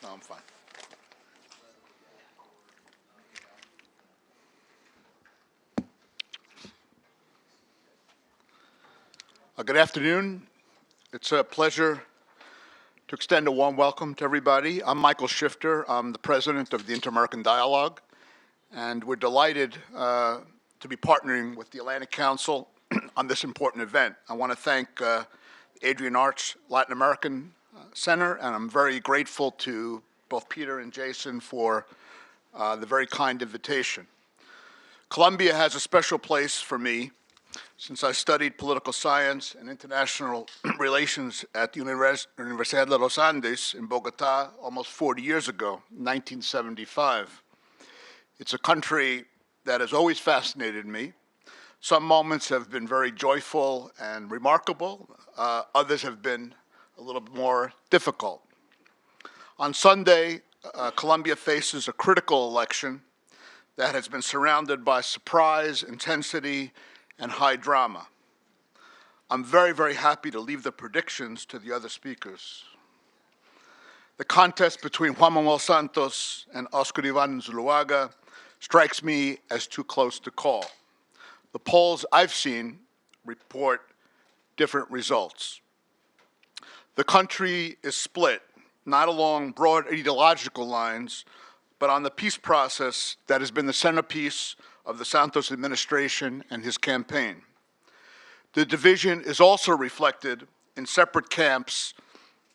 No, I'm fine. Good afternoon. It's a pleasure to extend a warm welcome to everybody. I'm Michael Schechter. I'm the president of the Inter-American Dialogue, and we're delighted to be partnering with the Atlantic Council on this important event. I want to thank Adrienne Arsht Latin American Center, and I'm very grateful to both Peter and Jason for the very kind invitation. Colombia has a special place for me since I studied political science and international relations at the Universidad de los Andes in Bogota almost 40 years ago, 1975. It's a country that has always fascinated me. Some moments have been very joyful and remarkable. Others have been a little bit more difficult. On Sunday, Colombia faces a critical election that has been surrounded by surprise, intensity, and high drama. I'm very, very happy to leave the predictions to the other speakers. The contest between Juan Manuel Santos and Oscar Iván Zuluaga strikes me as too close to call. The polls I've seen report different results. The country is split, not along broad ideological lines, but on the peace process that has been the centerpiece of the Santos administration and his campaign. The division is also reflected in separate camps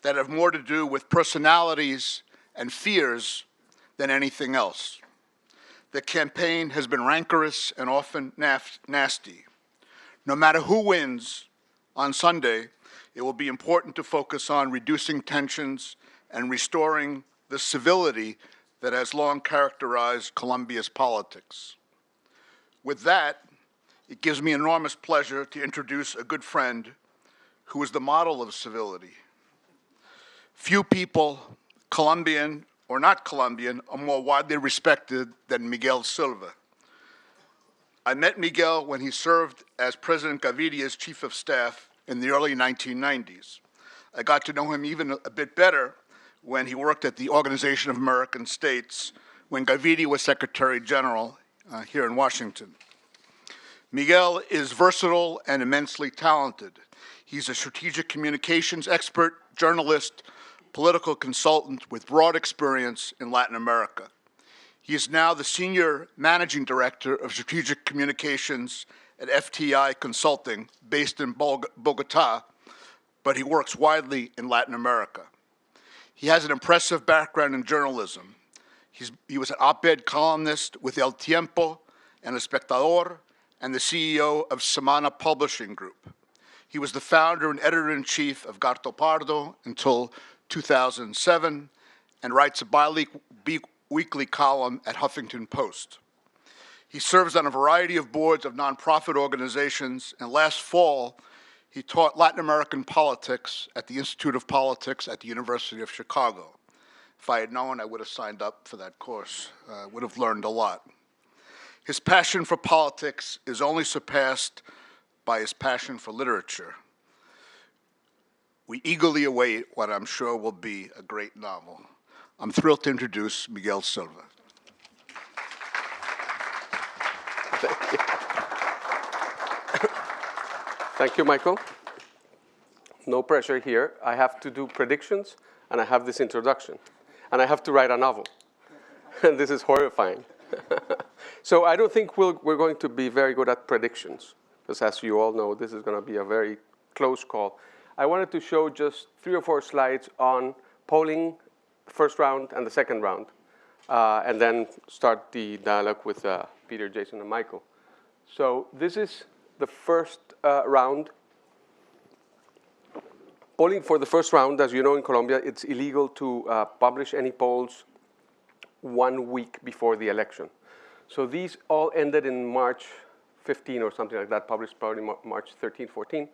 that have more to do with personalities and fears than anything else. The campaign has been rancorous and often nasty. No matter who wins on Sunday, it will be important to focus on reducing tensions and restoring the civility that has long characterized Colombia's politics. With that, it gives me enormous pleasure to introduce a good friend who is the model of civility. Few people, Colombian or not Colombian, are more widely respected than Miguel Silva. I met Miguel when he served as President Gaviria's chief of staff in the early 1990s. I got to know him even a bit better when he worked at the Organization of American States when Gaviria was Secretary General here in Washington. Miguel is versatile and immensely talented. He's a strategic communications expert, journalist, political consultant with broad experience in Latin America. He is now the Senior Managing Director of Strategic Communications at FTI Consulting, based in Bogota, but he works widely in Latin America. He has an impressive background in journalism. He was an op-ed columnist with El Tiempo and El Espectador, and the CEO of Semana Publishing Group. He was the founder and editor-in-chief of Gato Pardo until 2007, and writes a bi-weekly column at Huffington Post. He serves on a variety of boards of nonprofit organizations, and last fall, he taught Latin American politics at the Institute of Politics at the University of Chicago. If I had known, I would have signed up for that course. Would have learned a lot. His passion for politics is only surpassed by his passion for literature. We eagerly await what I'm sure will be a great novel. I'm thrilled to introduce Miguel Silva. Thank you. Thank you, Michael. No pressure here. I have to do predictions, and I have this introduction. And I have to write a novel. And this is horrifying. So I don't think we're going to be very good at predictions, because as you all know, this is going to be a very close call. I wanted to show just 3 or 4 slides on polling, first round and the second round, and then start the dialogue with Peter, Jason, and Michael. So this is the first round. Polling for the first round, as you know, in Colombia, it's illegal to publish any polls 1 week before the election. So these all ended in March 15 or something like that, published probably March 13, 14.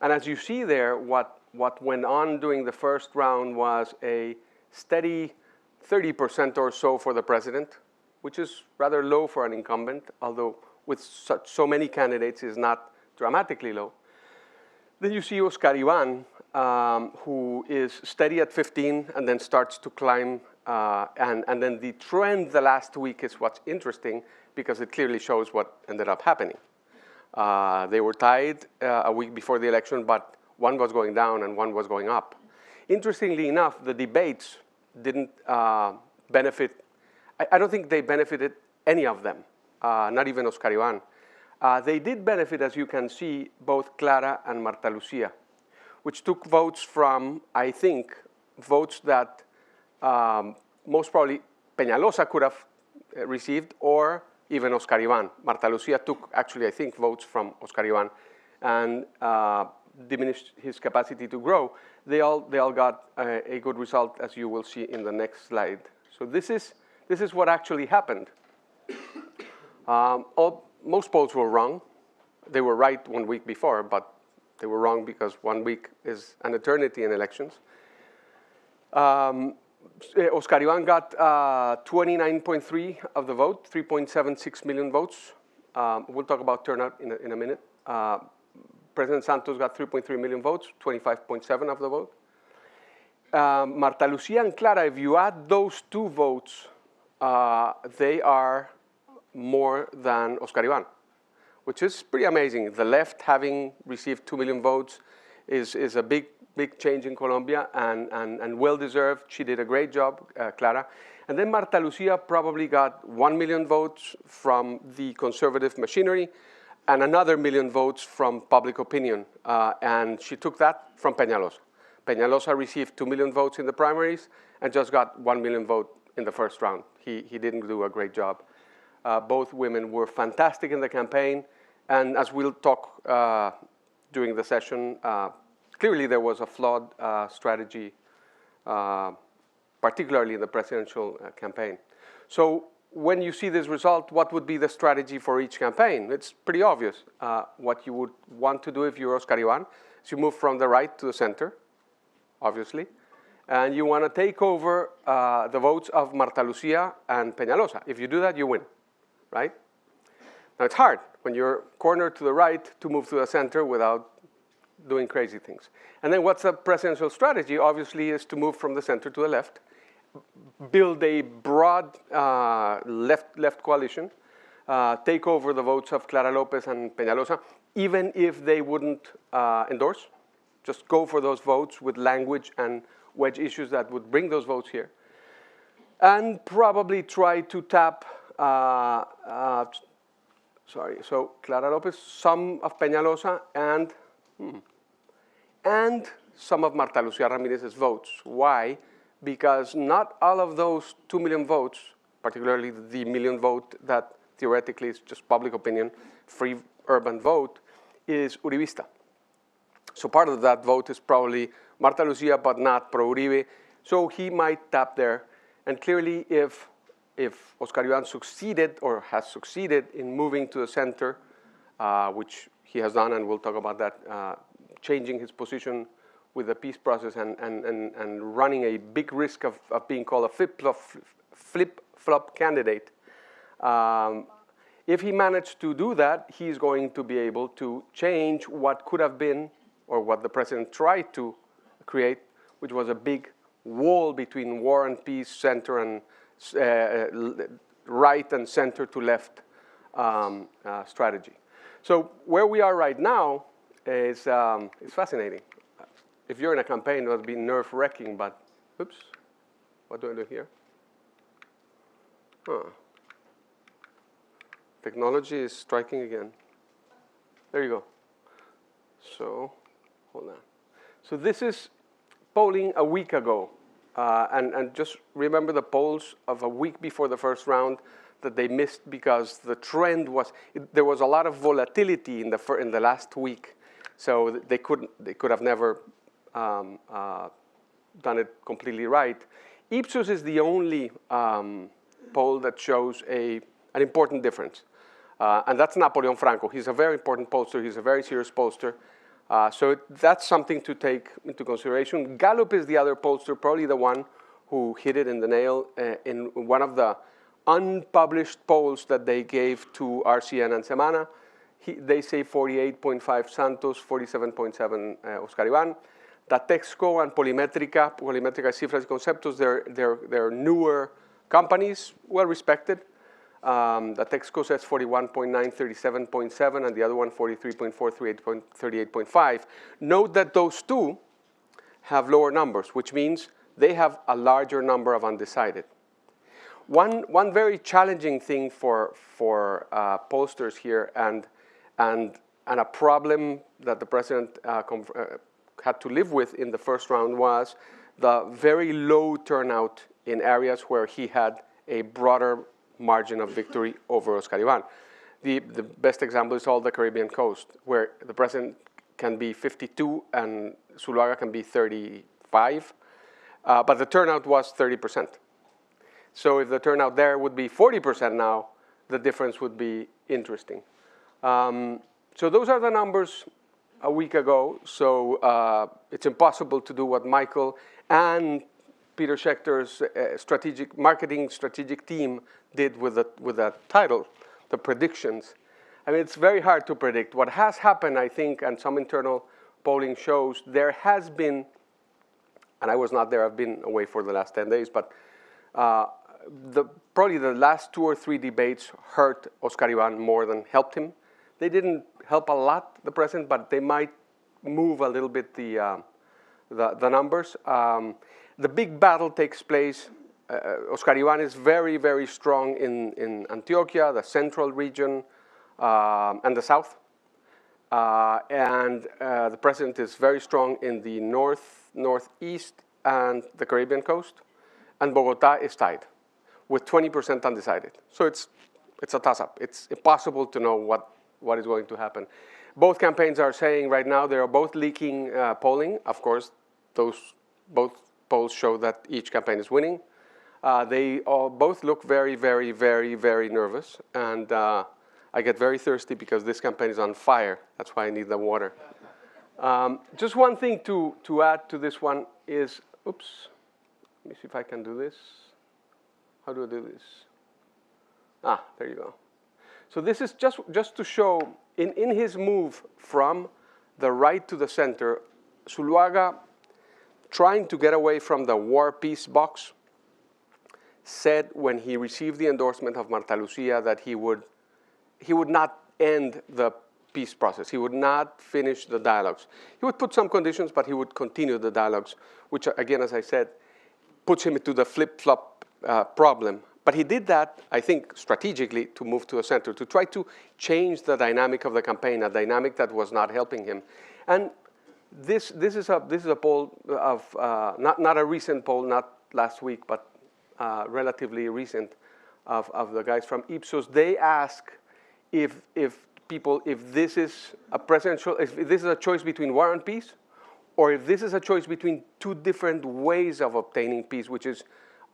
And as you see there, what went on during the first round was a steady 30% or so for the president, which is rather low for an incumbent, although with so many candidates is not dramatically low. Then you see Oscar Iván, who is steady at 15 and then starts to climb And then the trend the last week is what's interesting because it clearly shows what ended up happening. They were tied a week before the election, but one was going down and one was going up. Interestingly enough, the debates didn't benefit. I don't think they benefited any of them, not even Oscar Iván. They did benefit, as you can see, both Clara and Marta Lucía, which took votes from, I think, votes that most probably Peñalosa could have received, or even Oscar Iván. Marta Lucía took, actually, I think, votes from Oscar Iván and diminished his capacity to grow. They all got a good result, as you will see in the next slide. So this is what actually happened. Most polls were wrong. They were right 1 week before, but they were wrong because 1 week is an eternity in elections. Oscar Iván got 29.3 of the vote, 3.76 million votes. We'll talk about turnout in a minute. President Santos got 3.3 million votes, 25.7 of the vote. Marta Lucía and Clara, if you add those two votes, they are more than Oscar Iván, which is pretty amazing. The left, having received 2 million votes, is a big change in Colombia, and well-deserved. She did a great job, Clara. And then Marta Lucía probably got 1 million votes from the conservative machinery and another 1 million votes from public opinion. And she took that from Peñalosa. Peñalosa received 2 million votes in the primaries and just got 1 million vote in the first round. He didn't do a great job. Both women were fantastic in the campaign. And as we'll talk during the session, clearly there was a flawed strategy, particularly in the presidential campaign. So when you see this result, what would be the strategy for each campaign? It's pretty obvious. What you would want to do if you're Oscar Iván is you move from the right to the center, obviously. And you want to take over the votes of Marta Lucía and Peñalosa. If you do that, you win, right? Now, it's hard when you're cornered to the right to move to the center without doing crazy things. And then what's the presidential strategy? Obviously, is to move from the center to the left, build a broad left coalition, take over the votes of Clara López and Peñalosa, even if they wouldn't endorse. Just go for those votes with language and wedge issues that would bring those votes here. And probably try to tap, so Clara López, some of Peñalosa, and some of Marta Lucía Ramírez's votes. Why? Because not all of those 2 million votes, particularly the million vote that theoretically is just public opinion, free urban vote, is Uribista. So part of that vote is probably Marta Lucía, but not pro-Uribe. So he might tap there. And clearly, if Oscar Iván succeeded or has succeeded in moving to the center, which he has done, and we'll talk about that, changing his position with the peace process and running a big risk of being called a flip-flop candidate. If he managed to do that, he's going to be able to change what could have been, or what the president tried to create, which was a big wall between war and peace, center and right and center to left strategy. So where we are right now is fascinating. If you're in a campaign, it would be nerve-wracking, but, oops, what do I do here? Technology is striking again. There you go. So, hold on. So this is polling a week ago. And just remember the polls of a week before the first round that they missed because the trend was, there was a lot of volatility in the last week. So they could have never done it completely right. Ipsos is the only poll that shows an important difference. And that's Napoleon Franco. He's a very important pollster. He's a very serious pollster. So that's something to take into consideration. Gallup is the other pollster, probably the one who hit it in the nail in one of the unpublished polls that they gave to RCN and Semana. They say 48.5 Santos, 47.7 Oscar Iván. Datexco and Polimétrica Cifras y Conceptos, they're newer companies, well respected. Datexco says 41.9, 37.7, and the other one 43.4, 38.5. Note that those two have lower numbers, which means they have a larger number of undecided. One very challenging thing for pollsters here, and a problem that the president had to live with in the first round, was the very low turnout in areas where he had a broader margin of victory over Oscar Iván. The best example is all the Caribbean coast, where the president can be 52 and Zuluaga can be 35, but the turnout was 30%. So if the turnout there would be 40% now, the difference would be interesting. So those are the numbers a week ago. So it's impossible to do what Michael and Peter Schechter's strategic team did with that title, the predictions. I mean, it's very hard to predict. What has happened, I think, and some internal polling shows, there has been, and I was not there, I've been away for the last 10 days, but probably the last 2 or 3 debates hurt Oscar Iván more than helped him. They didn't help a lot, the president, but they might move a little bit the numbers. The big battle takes place. Oscar Iván is very, very strong in Antioquia, the central region, and the south. And the president is very strong in the northeast, and the Caribbean coast. And Bogota is tied with 20% undecided. So it's a toss-up. It's impossible to know what is going to happen. Both campaigns are saying right now they are both leaking polling. Of course, both polls show that each campaign is winning. They all both look very, very, very, very nervous. And I get very thirsty because this campaign is on fire. That's why I need the water. Just one thing to add to this one is, oops, let me see if I can do this. How do I do this? Ah, there you go. So this is just to show, in his move from the right to the center, Zuluaga, trying to get away from the war-peace box, said when he received the endorsement of Marta Lucia that he would not end the peace process. He would not finish the dialogues. He would put some conditions, but he would continue the dialogues, which, again, as I said, puts him into the flip-flop problem. But he did that, I think, strategically to move to the center, to try to change the dynamic of the campaign, a dynamic that was not helping him. And this is a poll of not a recent poll, not last week, but relatively recent, of the guys from Ipsos. They ask if this is a presidential, if this is a choice between war and peace, or if this is a choice between 2 different ways of obtaining peace, which is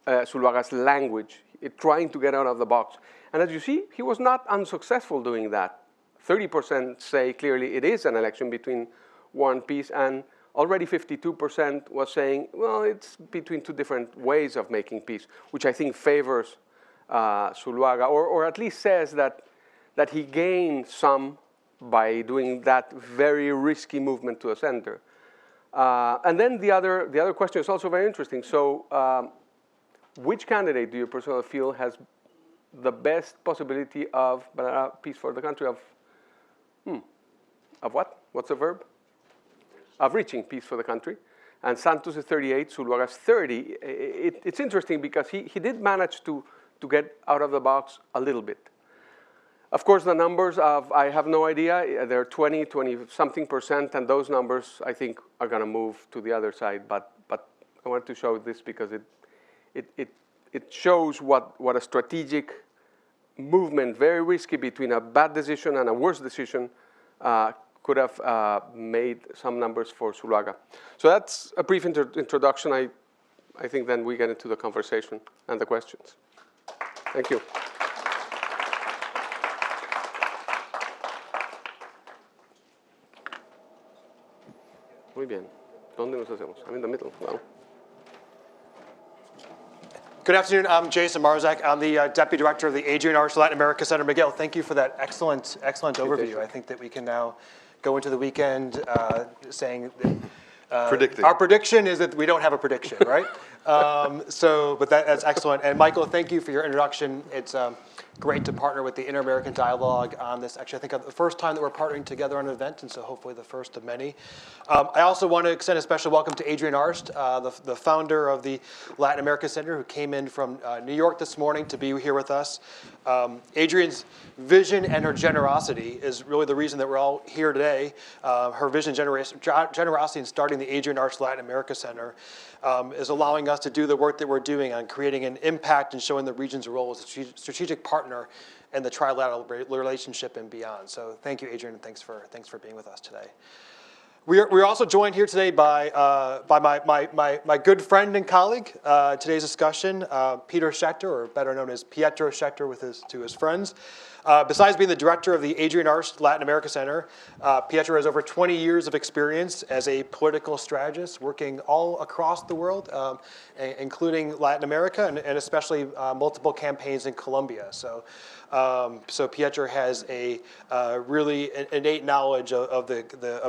Zuluaga's language, trying to get out of the box. And as you see, he was not unsuccessful doing that. 30% say clearly it is an election between war and peace, and already 52% was saying, well, it's between 2 different ways of making peace, which I think favors Zuluaga, or at least says that he gained some by doing that very risky movement to the center. And then the other question is also very interesting. So which candidate do you personally feel has the best possibility of peace for the country? Of what? What's the verb? Of reaching peace for the country. And Santos is 38, Zuluaga is 30. It's interesting because he did manage to get out of the box a little bit. Of course, the numbers I have no idea. They're 20-something%, and those numbers, I think, are going to move to the other side. But I wanted to show this because it shows what a strategic movement, very risky, between a bad decision and a worse decision could have made some numbers for Zuluaga. So that's a brief introduction. I think then we get into the conversation and the questions. Thank you. Muy bien. ¿Dónde nos hacemos? I'm in the middle. Well. Good afternoon. I'm Jason Marzak. I'm the Deputy Director of the Adrienne Arsht Latin America Center. Miguel, thank you for that excellent overview. I think that we can now go into the weekend saying that Predicting. Our prediction is that we don't have a prediction, right? But that's excellent. And Michael, thank you for your introduction. It's great to partner with the Inter-American Dialogue on this. Actually, I think the first time that we're partnering together on an event, and so hopefully the first of many. I also want to extend a special welcome to Adrienne Arsht, the founder of the Latin America Center, who came in from New York this morning to be here with us. Adrienne's vision and her generosity is really the reason that we're all here today. Her vision, generosity in starting the Adrienne Arsht Latin America Center is allowing us to do the work that we're doing on creating an impact and showing the region's role as a strategic partner in the trilateral relationship and beyond. So thank you, Adrienne, and thanks for being with us today. We're also joined here today by my good friend and colleague. Today's discussion, Peter Schechter, or better known as Pietro Schechter to his friends. Besides being the director of the Adrienne Arsht Latin America Center, Pietro has over 20 years of experience as a political strategist, working all across the world, including Latin America and especially multiple campaigns in Colombia. So Pietro has a really innate knowledge of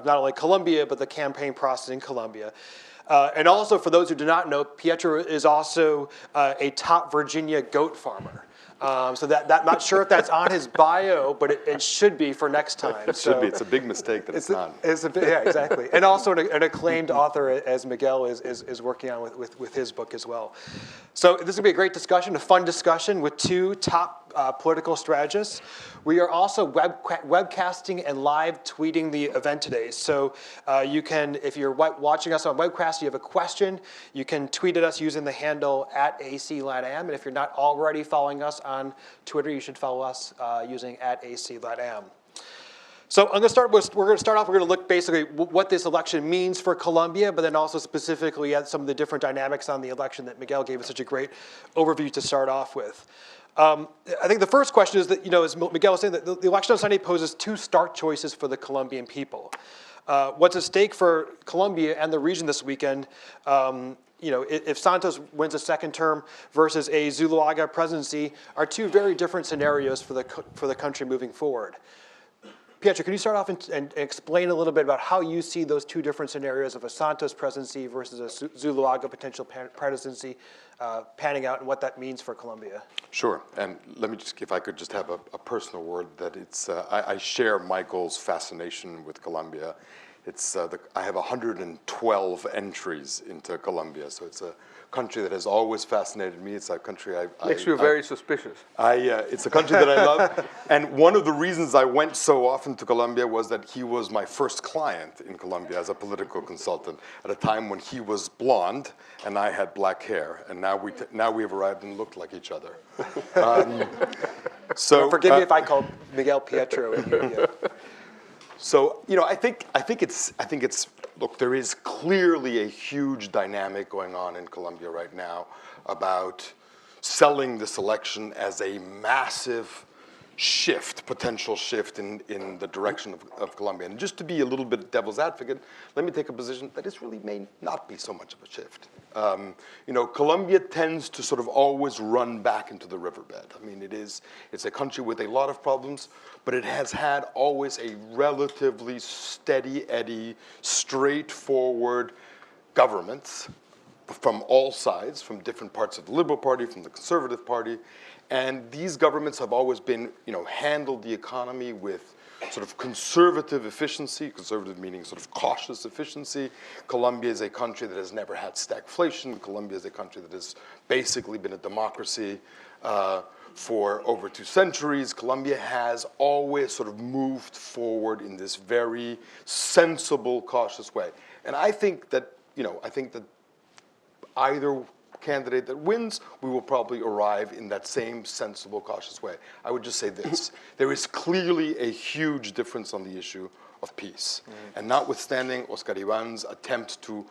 not only Colombia, but the campaign process in Colombia. And also, for those who do not know, Pietro is also a top Virginia goat farmer. So I'm not sure if that's on his bio, but it should be for next time. It should be. It's a big mistake that it's not. Yeah, exactly. And also an acclaimed author, as Miguel is working on with his book as well. So this is going to be a great discussion, a fun discussion with two top political strategists. We are also webcasting and live tweeting the event today. So you can, if you're watching us on webcast, you have a question, you can tweet at us using the handle @ACLATAM. And if you're not already following us on Twitter, you should follow us using @ACLATAM. So we're going to start off, we're going to look basically what this election means for Colombia, but then also specifically at some of the different dynamics on the election that Miguel gave us such a great overview to start off with. I think the first question is that, as Miguel was saying, that the election on Sunday poses two stark choices for the Colombian people. What's at stake for Colombia and the region this weekend, if Santos wins a second term versus a Zuluaga presidency, are two very different scenarios for the country moving forward. Pietro, can you start off and explain a little bit about how you see those two different scenarios of a Santos presidency versus a Zuluaga potential presidency panning out and what that means for Colombia? Sure, and let me just, if I could just have a personal word, that it's, I share Michael's fascination with Colombia. It's, I have 112 entries into Colombia, so it's a country that has always fascinated me. It's a country Makes you very suspicious. It's a country that I love. And one of the reasons I went so often to Colombia was that he was my first client in Colombia as a political consultant at a time when he was blonde and I had black hair. And now we have arrived and looked like each other. Forgive me if I called Miguel Pietro. So, I think it's, look, there is clearly a huge dynamic going on in Colombia right now about selling this election as a massive shift, potential shift in the direction of Colombia. And just to be a little bit devil's advocate, let me take a position that this really may not be so much of a shift. Colombia tends to sort of always run back into the riverbed. I mean, it's a country with a lot of problems, but it has had always a relatively steady Eddie, straightforward government from all sides, from different parts of the Liberal Party, from the Conservative Party. And these governments have always been, handled the economy with sort of conservative efficiency, conservative meaning sort of cautious efficiency. Colombia is a country that has never had stagflation. Colombia is a country that has basically been a democracy for over 2 centuries. Colombia has always sort of moved forward in this very sensible, cautious way. And I think that, either candidate that wins, we will probably arrive in that same sensible, cautious way. I would just say this. There is clearly a huge difference on the issue of peace. And notwithstanding Oscar Ivan's attempt to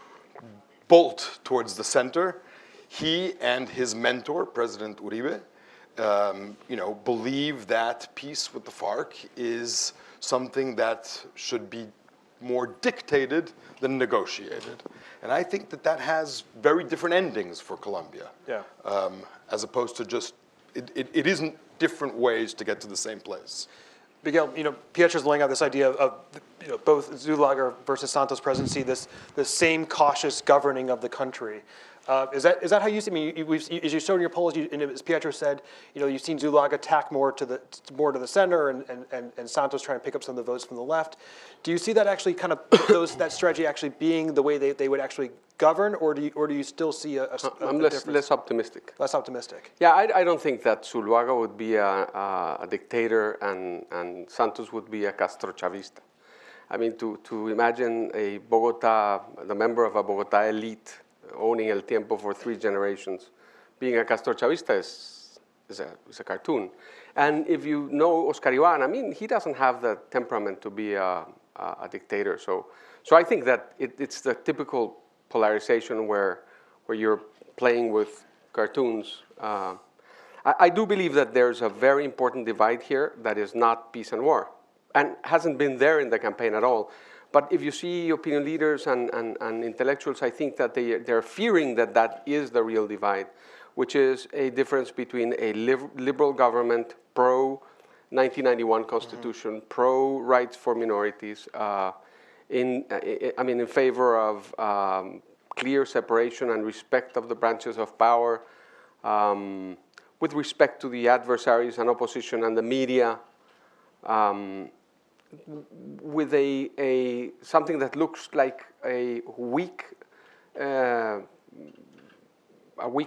bolt towards the center, he and his mentor, President Uribe, believe that peace with the FARC is something that should be more dictated than negotiated. And I think that has very different endings for Colombia. Yeah. As opposed to just, it isn't different ways to get to the same place. Miguel, Pietro's laying out this idea of both Zulaga versus Santos' presidency, this same cautious governing of the country. Is that how you see? I mean, as you showed in your polls, and as Pietro said, you've seen Zulaga tack more to the center, and Santos trying to pick up some of the votes from the left. Do you see that actually kind of that strategy actually being the way they would actually govern, or do you still see a I'm difference? less optimistic. Less optimistic. Yeah, I don't think that Zuluaga would be a dictator and Santos would be a Castro Chavista. I mean, to imagine a Bogota, the member of a Bogota elite owning El Tiempo for 3 generations, being a Castro Chavista is a cartoon. And if you know Oscar Iván, I mean, he doesn't have the temperament to be a dictator. So I think that it's the typical polarization where you're playing with cartoons. I do believe that there's a very important divide here that is not peace and war, and hasn't been there in the campaign at all. But if you see opinion leaders and intellectuals, I think that they're fearing that is the real divide, which is a difference between a liberal government, pro-1991 Constitution, pro-rights for minorities, in favor of clear separation and respect of the branches of power, with respect to the adversaries and opposition and the media, with something that looks like a weak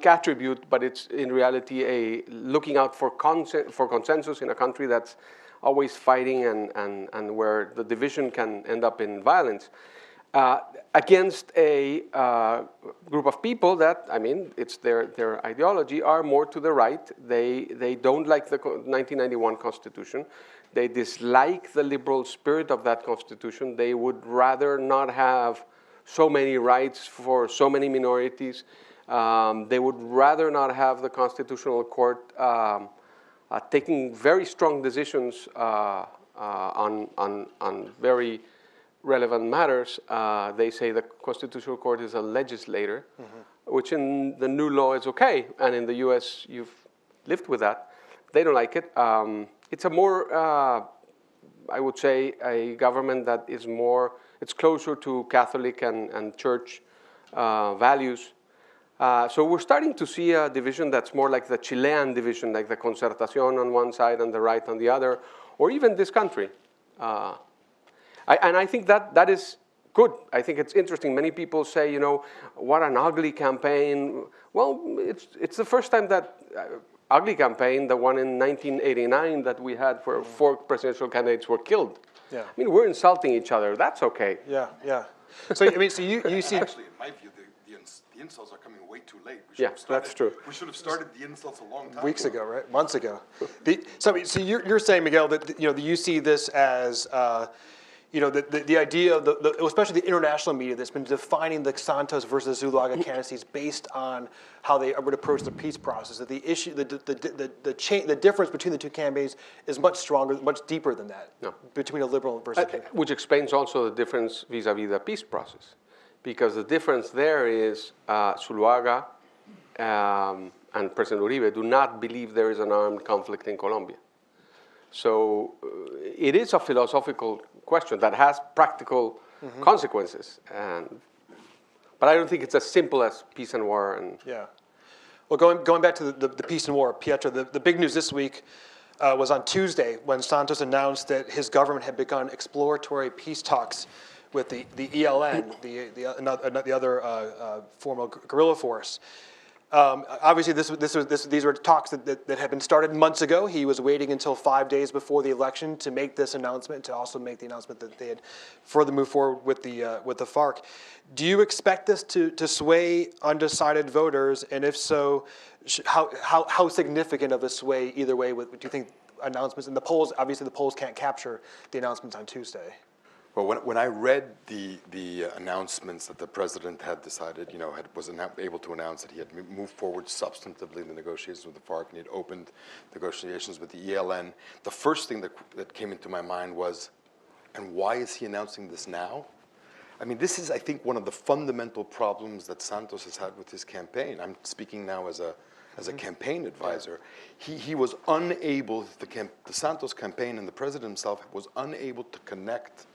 attribute, but it's in reality a looking out for consensus in a country that's always fighting and where the division can end up in violence, against a group of people that, I mean, it's their ideology, are more to the right. They don't like the 1991 Constitution. They dislike the liberal spirit of that Constitution. They would rather not have so many rights for so many minorities. They would rather not have the Constitutional Court taking very strong decisions on very relevant matters. They say the Constitutional Court is a legislator, which in the new law is okay, and in the US you've lived with that. They don't like it. It's a more, I would say, a government that is more, it's closer to Catholic and church values. So we're starting to see a division that's more like the Chilean division, like the Concertación on one side and the right on the other, or even this country. And I think that is good. I think it's interesting. Many people say, what an ugly campaign. Well, it's the first time that ugly campaign, the one in 1989 that we had where 4 presidential candidates were killed. Yeah. I mean, we're insulting each other. That's okay. Yeah, yeah. So, I mean, so you see... Actually, in my view, the insults are coming way too late. That's true. We should have started the insults a long time Weeks ago, right? Months ago. So you're saying, Miguel, that you see this as... the idea of especially the international media that's been defining the Santos versus Zulaga candidacies based on how they would approach the peace process. That the issue, the difference between the two campaigns is much stronger, much deeper than that. No. Between a liberal versus which explains also the difference vis-a-vis the peace process, because the difference there is Zuluaga and President Uribe do not believe there is an armed conflict in Colombia. So it is a philosophical question that has practical consequences, but I don't think it's as simple as peace and war. And yeah, well, going back to the peace and war, Pietro, the big news this week was on Tuesday when Santos announced that his government had begun exploratory peace talks with the ELN, the other formal guerrilla force. Obviously, these were talks that had been started months ago. He was waiting until 5 days before the election to make this announcement, to also make the announcement that they had further moved forward with the FARC. Do you expect this to sway undecided voters? And if so, how significant of a sway either way? Do you think announcements in the polls? Obviously, the polls can't capture the announcements on Tuesday. Well, when I read the announcements that the president had decided, was able to announce that he had moved forward substantively in the negotiations with the FARC and he had opened negotiations with the ELN, the first thing that came into my mind was, and why is he announcing this now? I mean, this is, I think, one of the fundamental problems that Santos has had with his campaign. I'm speaking now as as a campaign advisor, he was unable, the Santos campaign and the president himself was unable to connect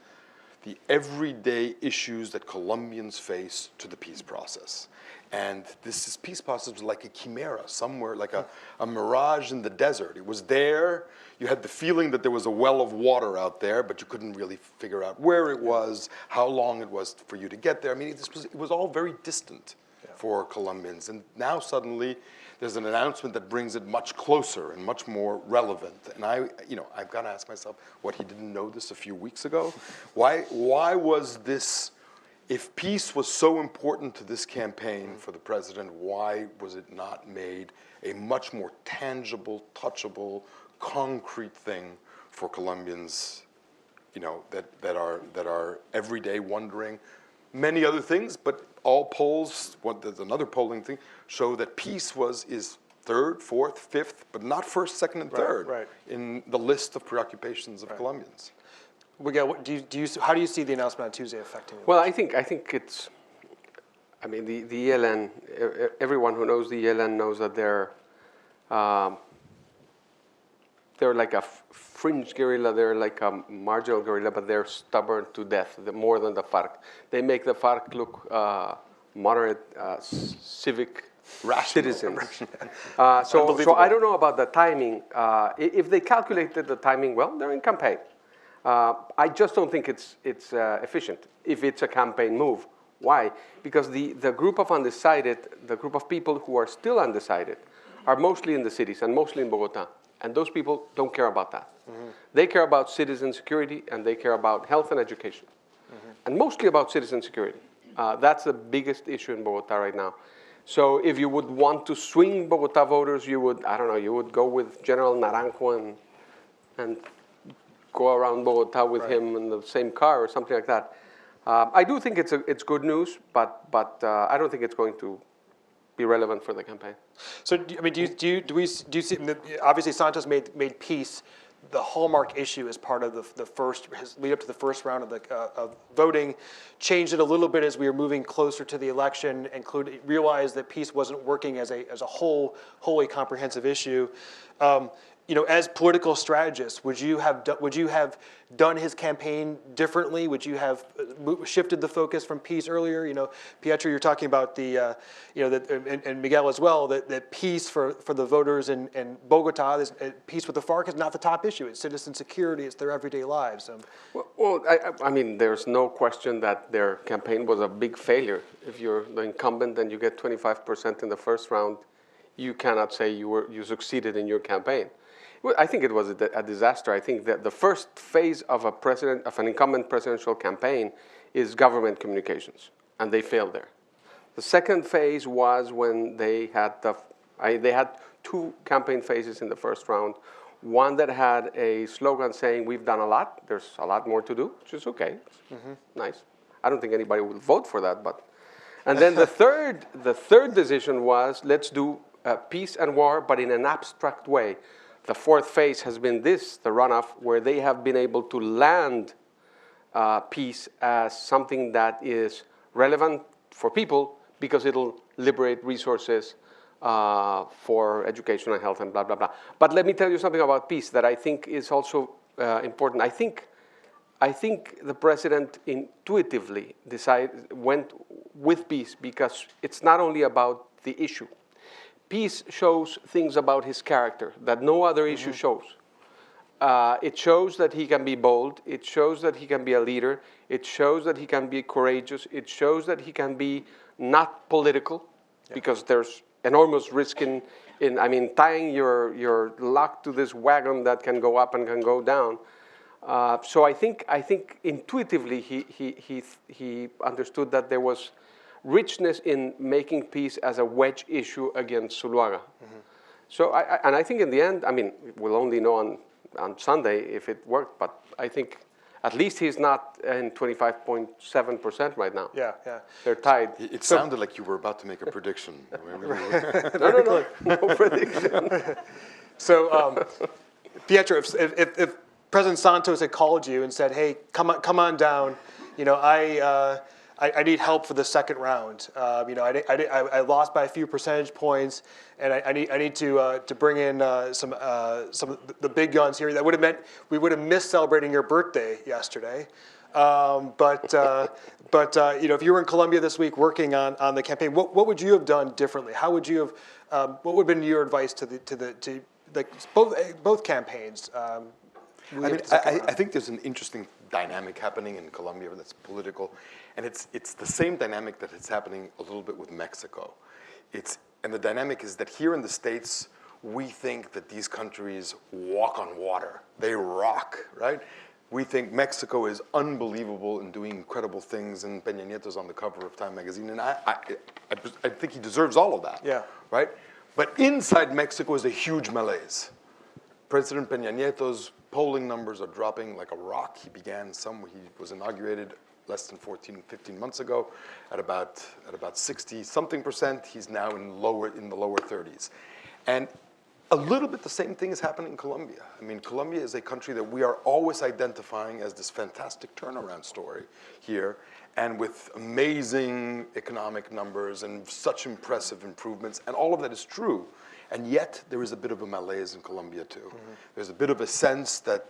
the everyday issues that Colombians face to the peace process. And this peace process was like a chimera, somewhere like a mirage in the desert. It was there. You had the feeling that there was a well of water out there, but you couldn't really figure out where it was, how long it was for you to get there. I mean, it was all very distant for Colombians. And now suddenly there's an announcement that brings it much closer and much more relevant. And I've got to ask myself, what, he didn't know this a few weeks ago? Why was this, if peace was so important to this campaign for the president, why was it not made a much more tangible, touchable, concrete thing for Colombians, that are every day wondering many other things, but all polls, there's another polling thing, show that peace is third, fourth, fifth, but not first, second, and third in the list of preoccupations of Colombians. Miguel, how do you see the announcement on Tuesday affecting it? Well, I think it's, I mean, the ELN, everyone who knows the ELN knows that they're like a fringe guerrilla, they're like a marginal guerrilla, but they're stubborn to death, more than the FARC. They make the FARC look moderate, civic citizens. So I don't know about the timing. If they calculated the timing well, they're in campaign. I just don't think it's efficient if it's a campaign move. Why? Because the group of undecided, the group of people who are still undecided, are mostly in the cities and mostly in Bogota. And those people don't care about that. They care about citizen security and they care about health and education. And mostly about citizen security. That's the biggest issue in Bogota right now. So if you would want to swing Bogota voters, you would, I don't know, you would go with General Naranjo and go around Bogota with him in the same car or something like that. I do think it's good news, but I don't think it's going to be relevant for the campaign. So, do you see? Obviously, Santos made peace the hallmark issue as part of the first lead up to the first round of voting. Changed it a little bit as we were moving closer to the election. Realized that peace wasn't working as a wholly comprehensive issue. As political strategists, would you have done his campaign differently? Would you have shifted the focus from peace earlier? Pietro, you're talking about and Miguel as well, that peace for the voters in Bogota, peace with the FARC is not the top issue. It's citizen security. It's their everyday lives. Well, I mean, there's no question that their campaign was a big failure. If you're the incumbent and you get 25% in the first round, you cannot say you succeeded in your campaign. Well, I think it was a disaster. I think that the first phase of an incumbent presidential campaign is government communications, and they failed there. The second phase was when they had two campaign phases in the first round. One that had a slogan saying, "We've done a lot. There's a lot more to do," which is okay. Nice. I don't think anybody will vote for that, but. And then the third decision was, let's do peace and war, but in an abstract way. The fourth phase has been the runoff, where they have been able to land peace as something that is relevant for people because it'll liberate resources for education and health and blah, blah, blah. But let me tell you something about peace that I think is also important. I think the president intuitively went with peace because it's not only about the issue. Peace shows things about his character that no other issue shows. It shows that he can be bold. It shows that he can be a leader. It shows that he can be courageous. It shows that he can be not political, because there's enormous risk in tying your luck to this wagon that can go up and can go down. So I think intuitively he understood that there was richness in making peace as a wedge issue against Zuluaga. So I think in the end, we'll only know on Sunday if it worked, but I think at least he's not in 25.7% right now. Yeah. They're tied. It sounded like you were about to make a prediction. No prediction. So, Pietro, if President Santos had called you and said, "Hey, come on down," I need help for the second round. I lost by a few percentage points, and I need to bring in some of the big guns here. That would have meant we would have missed celebrating your birthday yesterday. But if you were in Colombia this week working on the campaign, what would you have done differently? How would you have? What would have been your advice to both campaigns? I think there's an interesting dynamic happening in Colombia that's political, and it's the same dynamic that is happening a little bit with Mexico. And the dynamic is that here in the States, we think that these countries walk on water. They rock, right? We think Mexico is unbelievable and doing incredible things, and Peña Nieto's on the cover of Time magazine, and I think he deserves all of that, yeah. right? But inside Mexico is a huge malaise. President Peña Nieto's polling numbers are dropping like a rock. He was inaugurated less than 15 months ago at about 60-something%. He's now in the lower 30s. And a little bit the same thing is happening in Colombia. I mean, Colombia is a country that we are always identifying as this fantastic turnaround story here, and with amazing economic numbers and such impressive improvements, and all of that is true. And yet, there is a bit of a malaise in Colombia, too. Mm-hmm. There's a bit of a sense that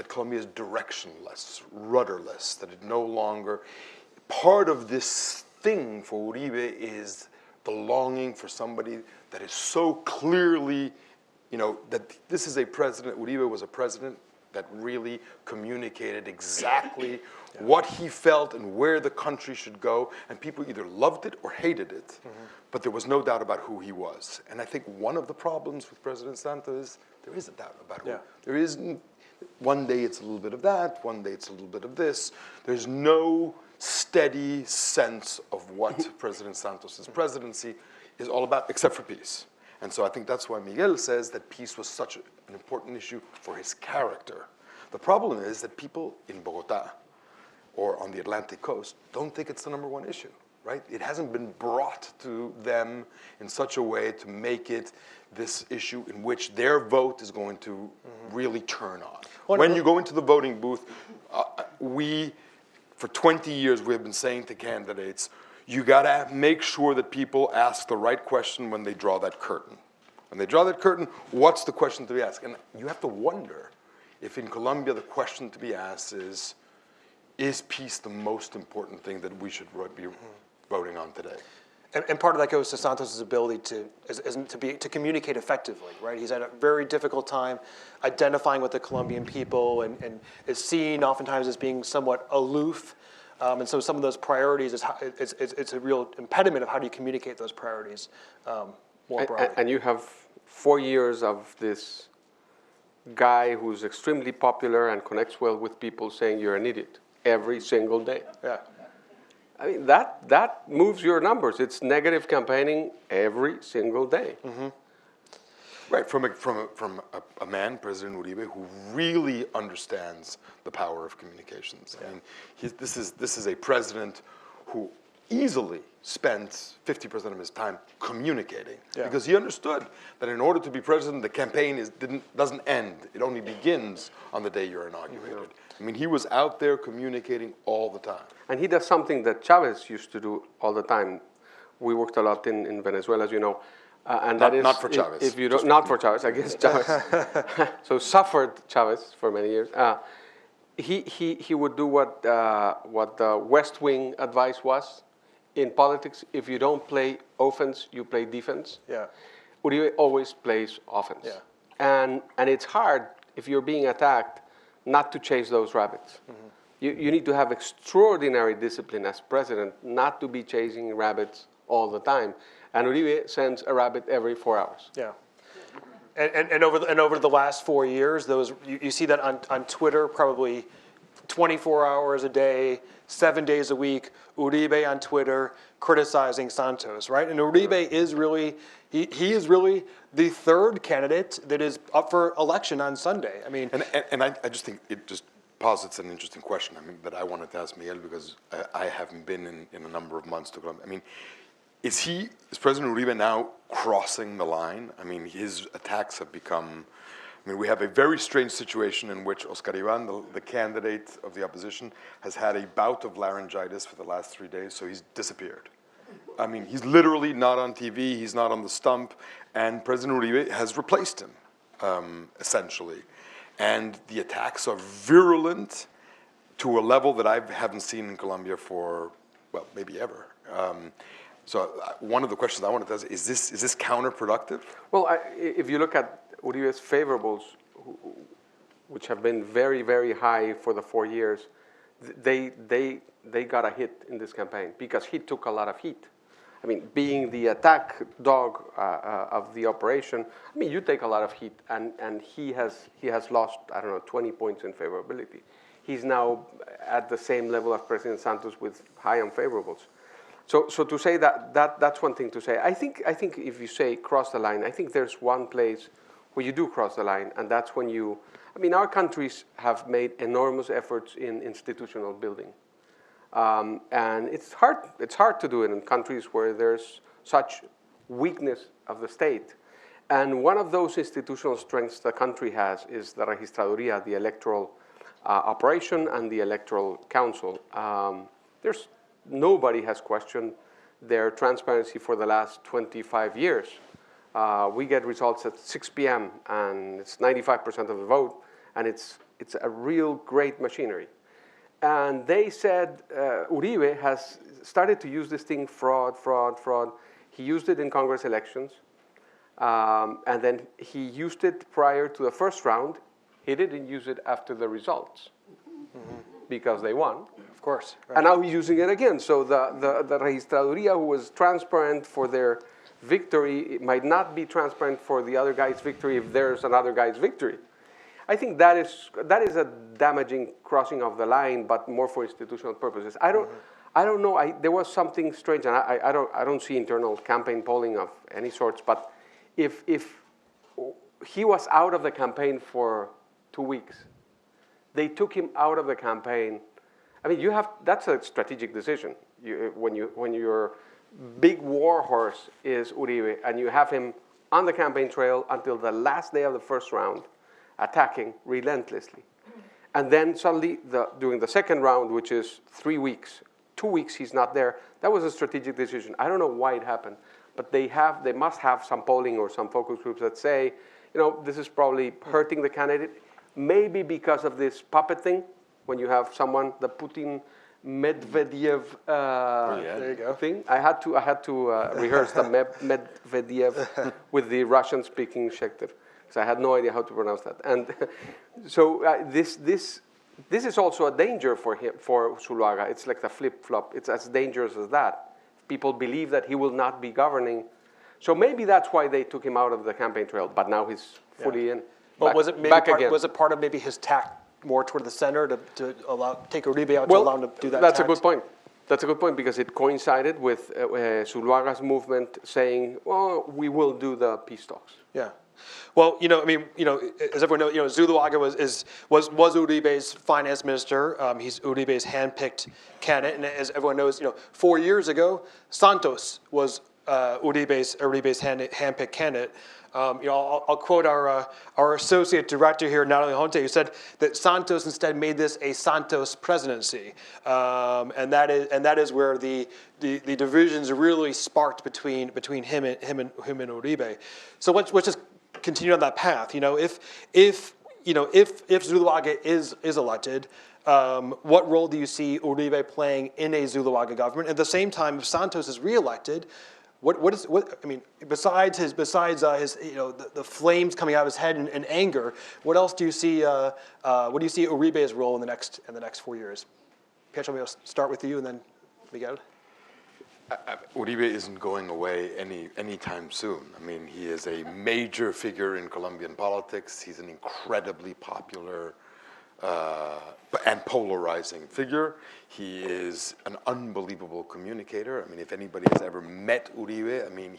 Colombia is directionless, rudderless, that it no longer... Part of this thing for Uribe is the longing for somebody that is so clearly, that this is a president, Uribe was a president that really communicated exactly what he felt and where the country should go, and people either loved it or hated it. Mm-hmm. But there was no doubt about who he was. And I think one of the problems with President Santos is there is a doubt about who. There is, one day it's a little bit of that, one day it's a little bit of this. There's no steady sense of what President Santos' presidency is all about, except for peace. And so I think that's why Miguel says that peace was such an important issue for his character. The problem is that people in Bogota or on the Atlantic coast don't think it's the number one issue, right? It hasn't been brought to them in such a way to make it this issue in which their vote is going to really turn on. When you go into the voting booth, for 20 years we have been saying to candidates, you gotta make sure that people ask the right question when they draw that curtain. When they draw that curtain, what's the question to be asked? And you have to wonder if in Colombia the question to be asked is peace the most important thing that we should be voting on today? And part of that goes to Santos' ability to communicate effectively, right? He's had a very difficult time identifying with the Colombian people and is seen oftentimes as being somewhat aloof. And so some of those priorities, it's a real impediment of how do you communicate those priorities more broadly. And you have 4 years of this guy who's extremely popular and connects well with people saying you're an idiot every single day. Yeah. I mean, that moves your numbers. It's negative campaigning every single day. Mm-hmm. Right, from a man, President Uribe, who really understands the power of communications. Yeah. I mean, this is a president who easily spent 50% of his time communicating, because he understood that in order to be president, the campaign doesn't end. It only begins on the day you're inaugurated. Mm-hmm. I mean, he was out there communicating all the time. And he does something that Chavez used to do all the time. We worked a lot in Venezuela, as you know. And that is not for Chavez. If you don't, not for Chavez, against Chavez. So suffered Chavez for many years. He would do what the West Wing advice was in politics. If you don't play offense, you play defense. Yeah. Uribe always plays offense. Yeah. And it's hard if you're being attacked not to chase those rabbits. Mm-hmm. You need to have extraordinary discipline as president not to be chasing rabbits all the time. And Uribe sends a rabbit every 4 hours. Yeah. And over the last 4 years, you see that on Twitter probably 24 hours a day, 7 days a week, Uribe on Twitter criticizing Santos, right? And Uribe is really, he is really the third candidate that is up for election on Sunday. I mean, and I just think it just posits an interesting question. I mean, that I wanted to ask Miguel, because I haven't been in a number of months to Colombia. I mean, is President Uribe now crossing the line? I mean, his attacks have become I mean, we have a very strange situation in which Oscar Ivan, the candidate of the opposition, has had a bout of laryngitis for the last 3 days, so he's disappeared. I mean, he's literally not on TV, he's not on the stump, and President Uribe has replaced him, essentially. And the attacks are virulent to a level that I haven't seen in Colombia for, well, maybe ever. So one of the questions I wanted to ask is this counterproductive? Well, if you look at Uribe's favorables, which have been very, very high for the 4 years, they got a hit in this campaign because he took a lot of heat. I mean, being the attack dog of the operation, I mean, you take a lot of heat, and he has lost, I don't know, 20 points in favorability. He's now at the same level of President Santos with high unfavorables. So to say that's one thing to say. I think if you say cross the line, I think there's one place where you do cross the line, and that's when you, I mean, our countries have made enormous efforts in institutional building. And it's hard to do it in countries where there's such weakness of the state. And one of those institutional strengths the country has is the Registraduría, the electoral operation, and the electoral council. Nobody has questioned their transparency for the last 25 years. We get results at 6 p.m. and it's 95% of the vote, and it's a real great machinery. And they said Uribe has started to use this thing, fraud. He used it in Congress elections, and then he used it prior to the first round. He didn't use it after the results because they won. Of course. Right. And now he's using it again. So the Registraduría, who was transparent for their victory, it might not be transparent for the other guy's victory if there's another guy's victory. I think that is a damaging crossing of the line, but more for institutional purposes. I don't know. There was something strange, and I don't see internal campaign polling of any sorts. But if he was out of the campaign for 2 weeks, they took him out of the campaign. I mean, that's a strategic decision. When your big war horse is Uribe, and you have him on the campaign trail until the last day of the first round, attacking relentlessly. And then suddenly, during the second round, which is 3 weeks, 2 weeks he's not there, that was a strategic decision. I don't know why it happened, but they must have some polling or some focus groups that say, this is probably hurting the candidate, maybe because of this puppet thing, when you have someone, the Putin-Medvedev there you go. thing. I had to rehearse the Medvedev with the Russian-speaking Schechter. So I had no idea how to pronounce that. And so this is also a danger for Zuluaga. It's like the flip-flop. It's as dangerous as that. People believe that he will not be governing. So maybe that's why they took him out of the campaign trail, but now he's fully in. But was it part of maybe his tack more toward the center to take Uribe out to allow him to do that? That's a good point. That's a good point because it coincided with Zuluaga's movement saying, well, we will do the peace talks. Yeah. Well, as everyone knows, Zuluaga was Uribe's finance minister. He's Uribe's handpicked candidate, and as everyone knows, 4 years ago, Santos was Uribe's handpicked candidate. I'll quote our associate director here, Natalie Honte, who said that Santos instead made this a Santos presidency, and that is where the divisions really sparked between him and Uribe. So let's just continue on that path. If Zuluaga is elected, what role do you see Uribe playing in a Zuluaga government? At the same time, if Santos is reelected, besides his the flames coming out of his head in anger, what else do you see? What do you see Uribe's role in the next 4 years? Pietro, I'll start with you, and then Miguel. Uribe isn't going away anytime soon. I mean, he is a major figure in Colombian politics. He's an incredibly popular and polarizing figure. He is an unbelievable communicator. I mean, if anybody has ever met Uribe, I mean,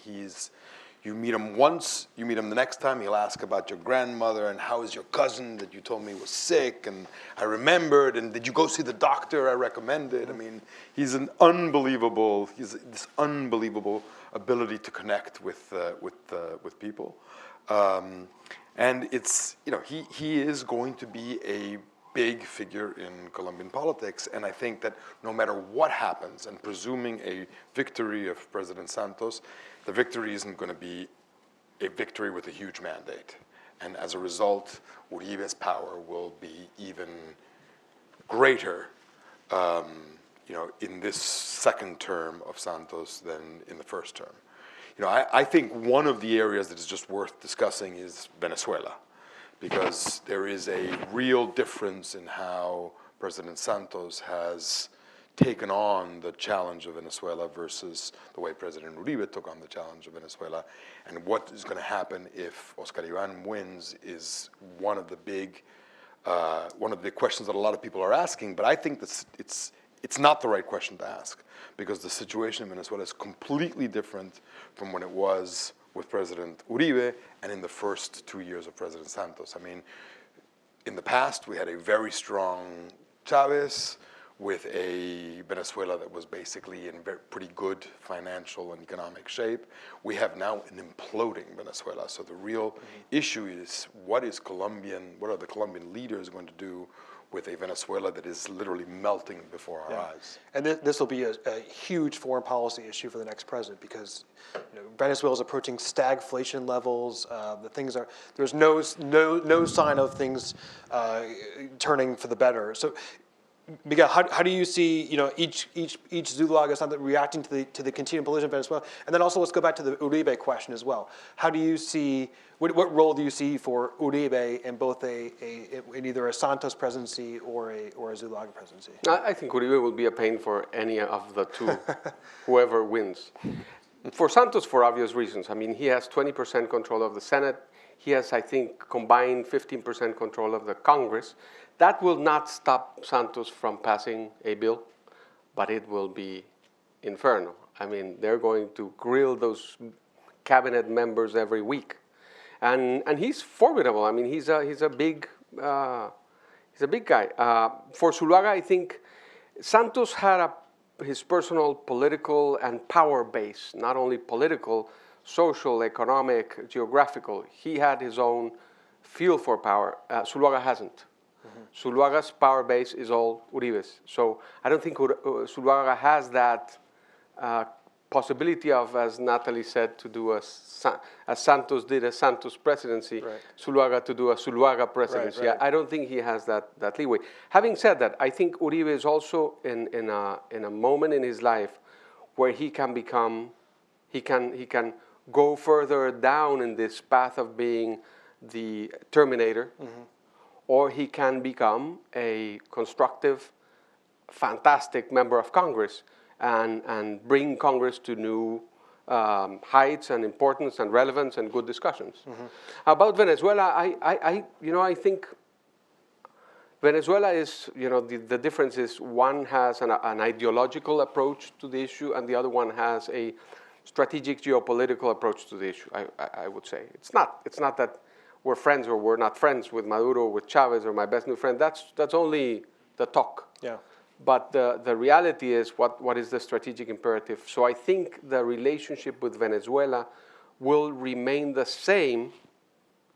you meet him once, you meet him the next time, he'll ask about your grandmother and how is your cousin that you told me was sick, and I remembered, and did you go see the doctor I recommended? I mean, he's this unbelievable ability to connect with people. And it's, he is going to be a big figure in Colombian politics. And I think that no matter what happens, and presuming a victory of President Santos, the victory isn't going to be a victory with a huge mandate. And as a result, Uribe's power will be even greater in this second term of Santos than in the first term. I think one of the areas that is just worth discussing is Venezuela, because there is a real difference in how President Santos has taken on the challenge of Venezuela versus the way President Uribe took on the challenge of Venezuela. And what is going to happen if Oscar Iván wins is one of the big questions that a lot of people are asking. But I think that it's not the right question to ask, because the situation in Venezuela is completely different from when it was with President Uribe and in the first 2 years of President Santos. I mean, in the past, we had a very strong Chavez with a Venezuela that was basically in pretty good financial and economic shape. We have now an imploding Venezuela. So the real issue is what are the Colombian leaders going to do with a Venezuela that is literally melting before our eyes? And this will be a huge foreign policy issue for the next president, because Venezuela is approaching stagflation levels. There's no sign of things turning for the better. So, Miguel, how do you see each Zuluaga something reacting to the continued pollution of Venezuela? And then also let's go back to the Uribe question as well. How do you see what role do you see for Uribe in both in either a Santos presidency or a Zuluaga presidency? I think Uribe will be a pain for any of the two, whoever wins. For Santos, for obvious reasons. I mean, he has 20% control of the Senate. He has, I think, combined 15% control of the Congress. That will not stop Santos from passing a bill, but it will be inferno. I mean, they're going to grill those cabinet members every week, and he's formidable. I mean, he's a big guy. For Zuluaga, I think Santos had his personal political and power base, not only political, social, economic, geographical. He had his own feel for power. Zuluaga hasn't. Zuluaga's power base is all Uribe's. So I don't think Zuluaga has that possibility of, as Natalie said, to do as Santos did a Santos presidency, right. Zuluaga to do a Zuluaga presidency. Right. I don't think he has that leeway. Having said that, I think Uribe is also in a moment in his life where he can go further down in this path of being the Terminator, or he can become a constructive, fantastic member of Congress and bring Congress to new heights and importance and relevance and good discussions. About Venezuela, I think Venezuela is, the difference is one has an ideological approach to the issue and the other one has a strategic geopolitical approach to the issue, I would say. It's not that we're friends or we're not friends with Maduro, with Chavez, or my best new friend. That's only the talk. Yeah. But the reality is what is the strategic imperative. So I think the relationship with Venezuela will remain the same,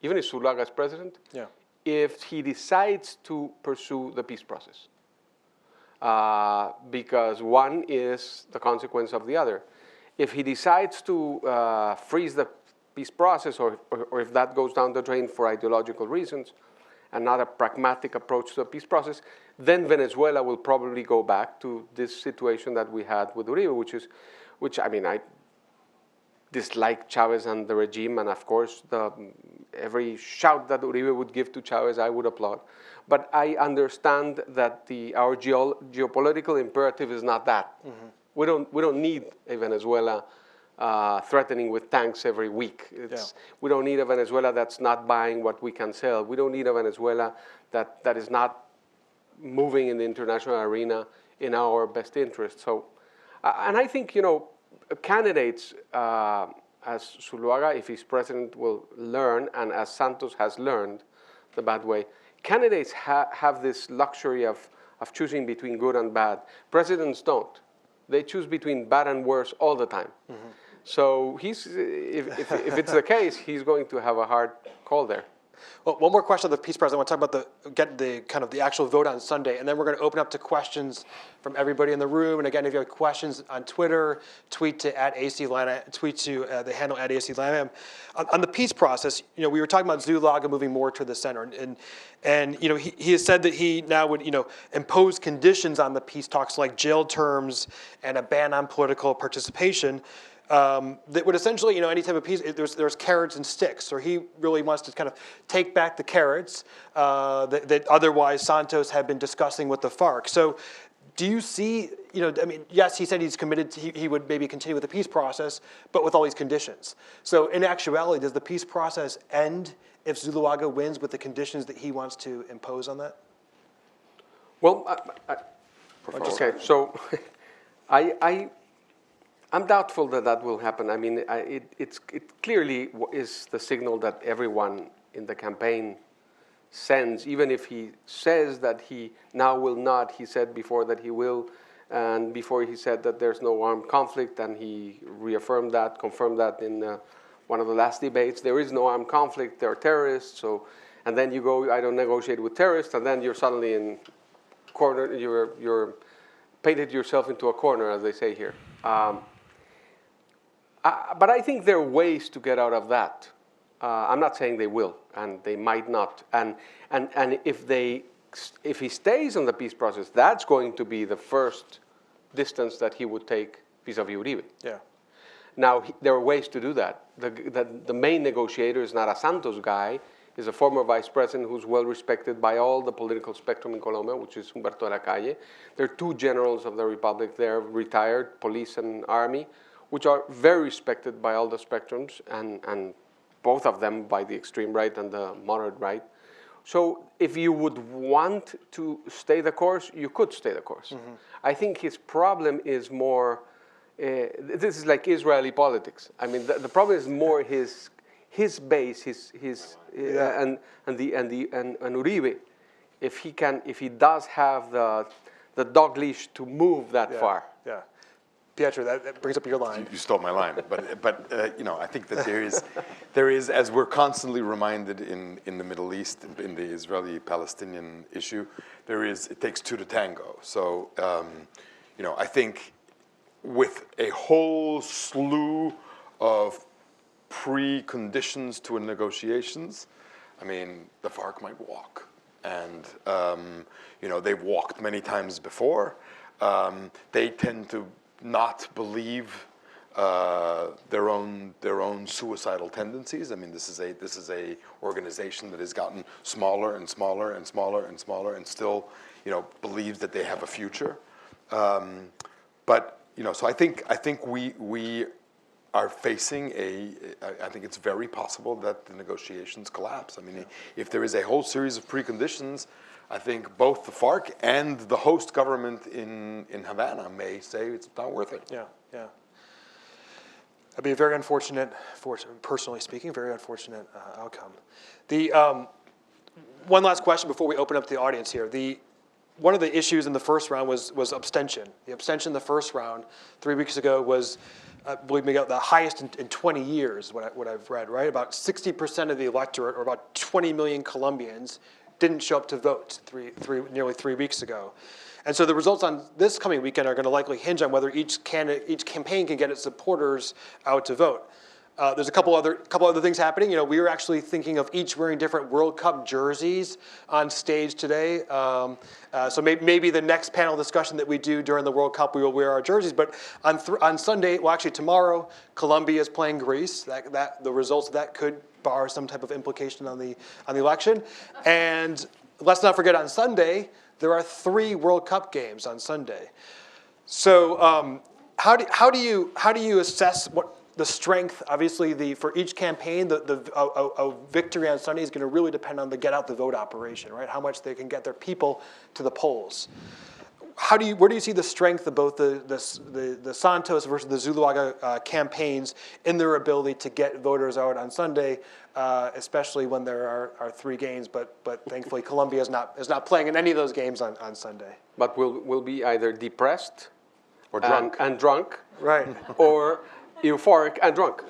even if Zuluaga is president, if he decides to pursue the peace process. Because one is the consequence of the other. If he decides to freeze the peace process, or if that goes down the drain for ideological reasons and not a pragmatic approach to the peace process, then Venezuela will probably go back to this situation that we had with Uribe, which I dislike Chavez and the regime, and of course every shout that Uribe would give to Chavez, I would applaud. But I understand that our geopolitical imperative is not that. We don't need a Venezuela threatening with tanks every week. We don't need a Venezuela that's not buying what we can sell. We don't need a Venezuela that is not moving in the international arena in our best interest. So, and I think, candidates as Zuluaga, if he's president, will learn, and as Santos has learned the bad way, candidates have this luxury of choosing between good and bad. Presidents don't. They choose between bad and worse all the time. So if it's the case, he's going to have a hard call there. Well, one more question on the peace process. I want to talk about get the kind of the actual vote on Sunday, and then we're going to open up to questions from everybody in the room. And again, if you have questions on Twitter, tweet to @ACLANAM, tweet to the handle @ACLANAM. On the peace process, we were talking about Zuluaga moving more to the center, and he has said that he now would impose conditions on the peace talks like jail terms and a ban on political participation. That would essentially, any type of peace, there's carrots and sticks. Or he really wants to kind of take back the carrots that otherwise Santos had been discussing with the FARC. So do you see, yes, he said he's committed, he would maybe continue with the peace process, but with all these conditions. So in actuality, does the peace process end if Zuluaga wins with the conditions that he wants to impose on that? Well, okay, so I'm doubtful that will happen. I mean, it clearly is the signal that everyone in the campaign sends, even if he says that he now will not. He said before that he will, and before he said that there's no armed conflict, and he reaffirmed that, confirmed that in one of the last debates. There is no armed conflict, there are terrorists, and then you go, I don't negotiate with terrorists, and then you're suddenly in corner, you're painted yourself into a corner, as they say here. But I think there are ways to get out of that. I'm not saying they will, and they might not. And if he stays on the peace process, that's going to be the first distance that he would take vis-a-vis Uribe. Yeah. Now, there are ways to do that. The main negotiator is not a Santos guy. He's a former vice president who's well respected by all the political spectrum in Colombia, which is Humberto de la Calle. There are two generals of the republic there, retired, police and army, which are very respected by all the spectrums, and both of them by the extreme right and the moderate right. So if you would want to stay the course, you could stay the course. Mm-hmm. I think his problem is more, this is like Israeli politics. I mean, the problem is more his base, and Uribe, if he does have the dog leash to move that far. Yeah. Pietro, that brings up your line. You stole my line, but I think that there is, as we're constantly reminded in the Middle East, in the Israeli-Palestinian issue, it takes two to tango. So, I think with a whole slew of preconditions to negotiations, I mean, the FARC might walk, and they've walked many times before. They tend to not believe their own suicidal tendencies. I mean, this is a organization that has gotten smaller and smaller and smaller and smaller, and still, believes that they have a future. But so I think we are facing I think it's very possible that the negotiations collapse. I mean, if there is a whole series of preconditions, I think both the FARC and the host government in Havana may say it's not worth it. Yeah. That'd be a very unfortunate, personally speaking, very unfortunate outcome. The one last question before we open up to the audience here. One of the issues in the first round was abstention. The abstention in the first round 3 weeks ago was, I believe, Miguel, the highest in 20 years, what I've read, right? About 60% of the electorate, or about 20 million Colombians, didn't show up to vote nearly 3 weeks ago. And so the results on this coming weekend are going to likely hinge on whether each campaign can get its supporters out to vote. There's a couple other things happening. We were actually thinking of each wearing different World Cup jerseys on stage today. So maybe the next panel discussion that we do during the World Cup, we will wear our jerseys. But on Sunday, well, actually tomorrow, Colombia is playing Greece. The results of that could bar some type of implication on the election. And let's not forget, on Sunday there are 3 World Cup games on Sunday. So how do you assess what the strength? Obviously, for each campaign, a victory on Sunday is going to really depend on the get out the vote operation, right? How much they can get their people to the polls. Where do you see the strength of both the Santos versus the Zuluaga campaigns in their ability to get voters out on Sunday, especially when there are 3 games, but thankfully Colombia is not playing in any of those games on Sunday. But we'll be either depressed or drunk and drunk, right? Or euphoric and drunk.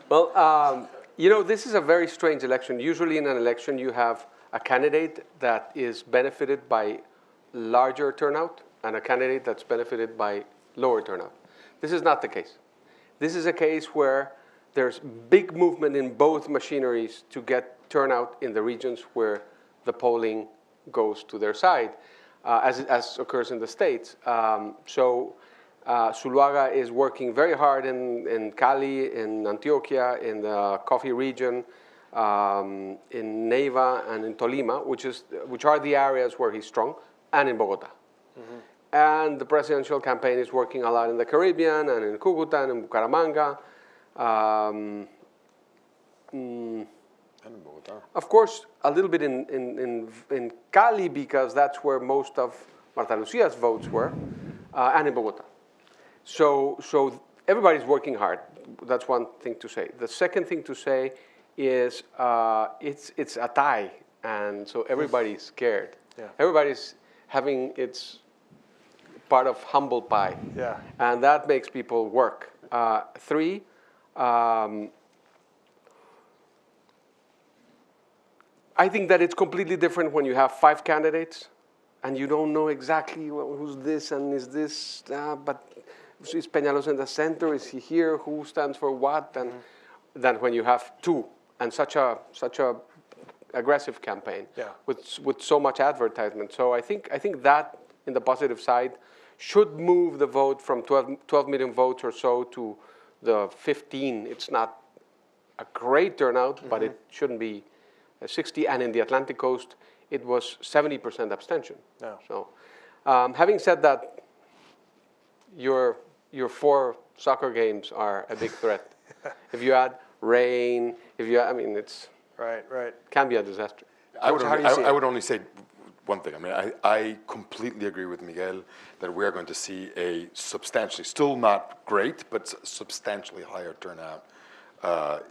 Well, You know, this is a very strange election. Usually in an election, you have a candidate that is benefited by larger turnout and a candidate that's benefited by lower turnout. This is not the case. This is a case where there's big movement in both machineries to get turnout in the regions where the polling goes to their side, as occurs in the States. Zuluaga is working very hard in Cali, in Antioquia, in the coffee region, in Neiva and in Tolima, which are the areas where he's strong, and in Bogota. Mm-hmm. And the presidential campaign is working a lot in the Caribbean and in Cucuta and in Bucaramanga. Of course, a little bit in Cali, because that's where most of Marta Lucia's votes were, and in Bogota. So everybody's working hard. That's one thing to say. The second thing to say is it's a tie, and so everybody's scared. Yeah. Everybody's having its part of humble pie. Yeah. And that makes people work. Three, I think that it's completely different when you have 5 candidates and you don't know exactly who's this and is this, but is Peñalosa in the center? Is he here? Who stands for what? And than when you have 2 and such a aggressive campaign with so much advertisement. So I think that, in the positive side, should move the vote from 12 million votes or so to the 15. It's not a great turnout, but it shouldn't be 60. And in the Atlantic coast, it was 70% abstention. Yeah. So having said that, your 4 soccer games are a big threat. If you add rain, it's can be a disaster. I would only say one thing. I mean, I completely agree with Miguel that we are going to see a substantially, still not great, but substantially higher turnout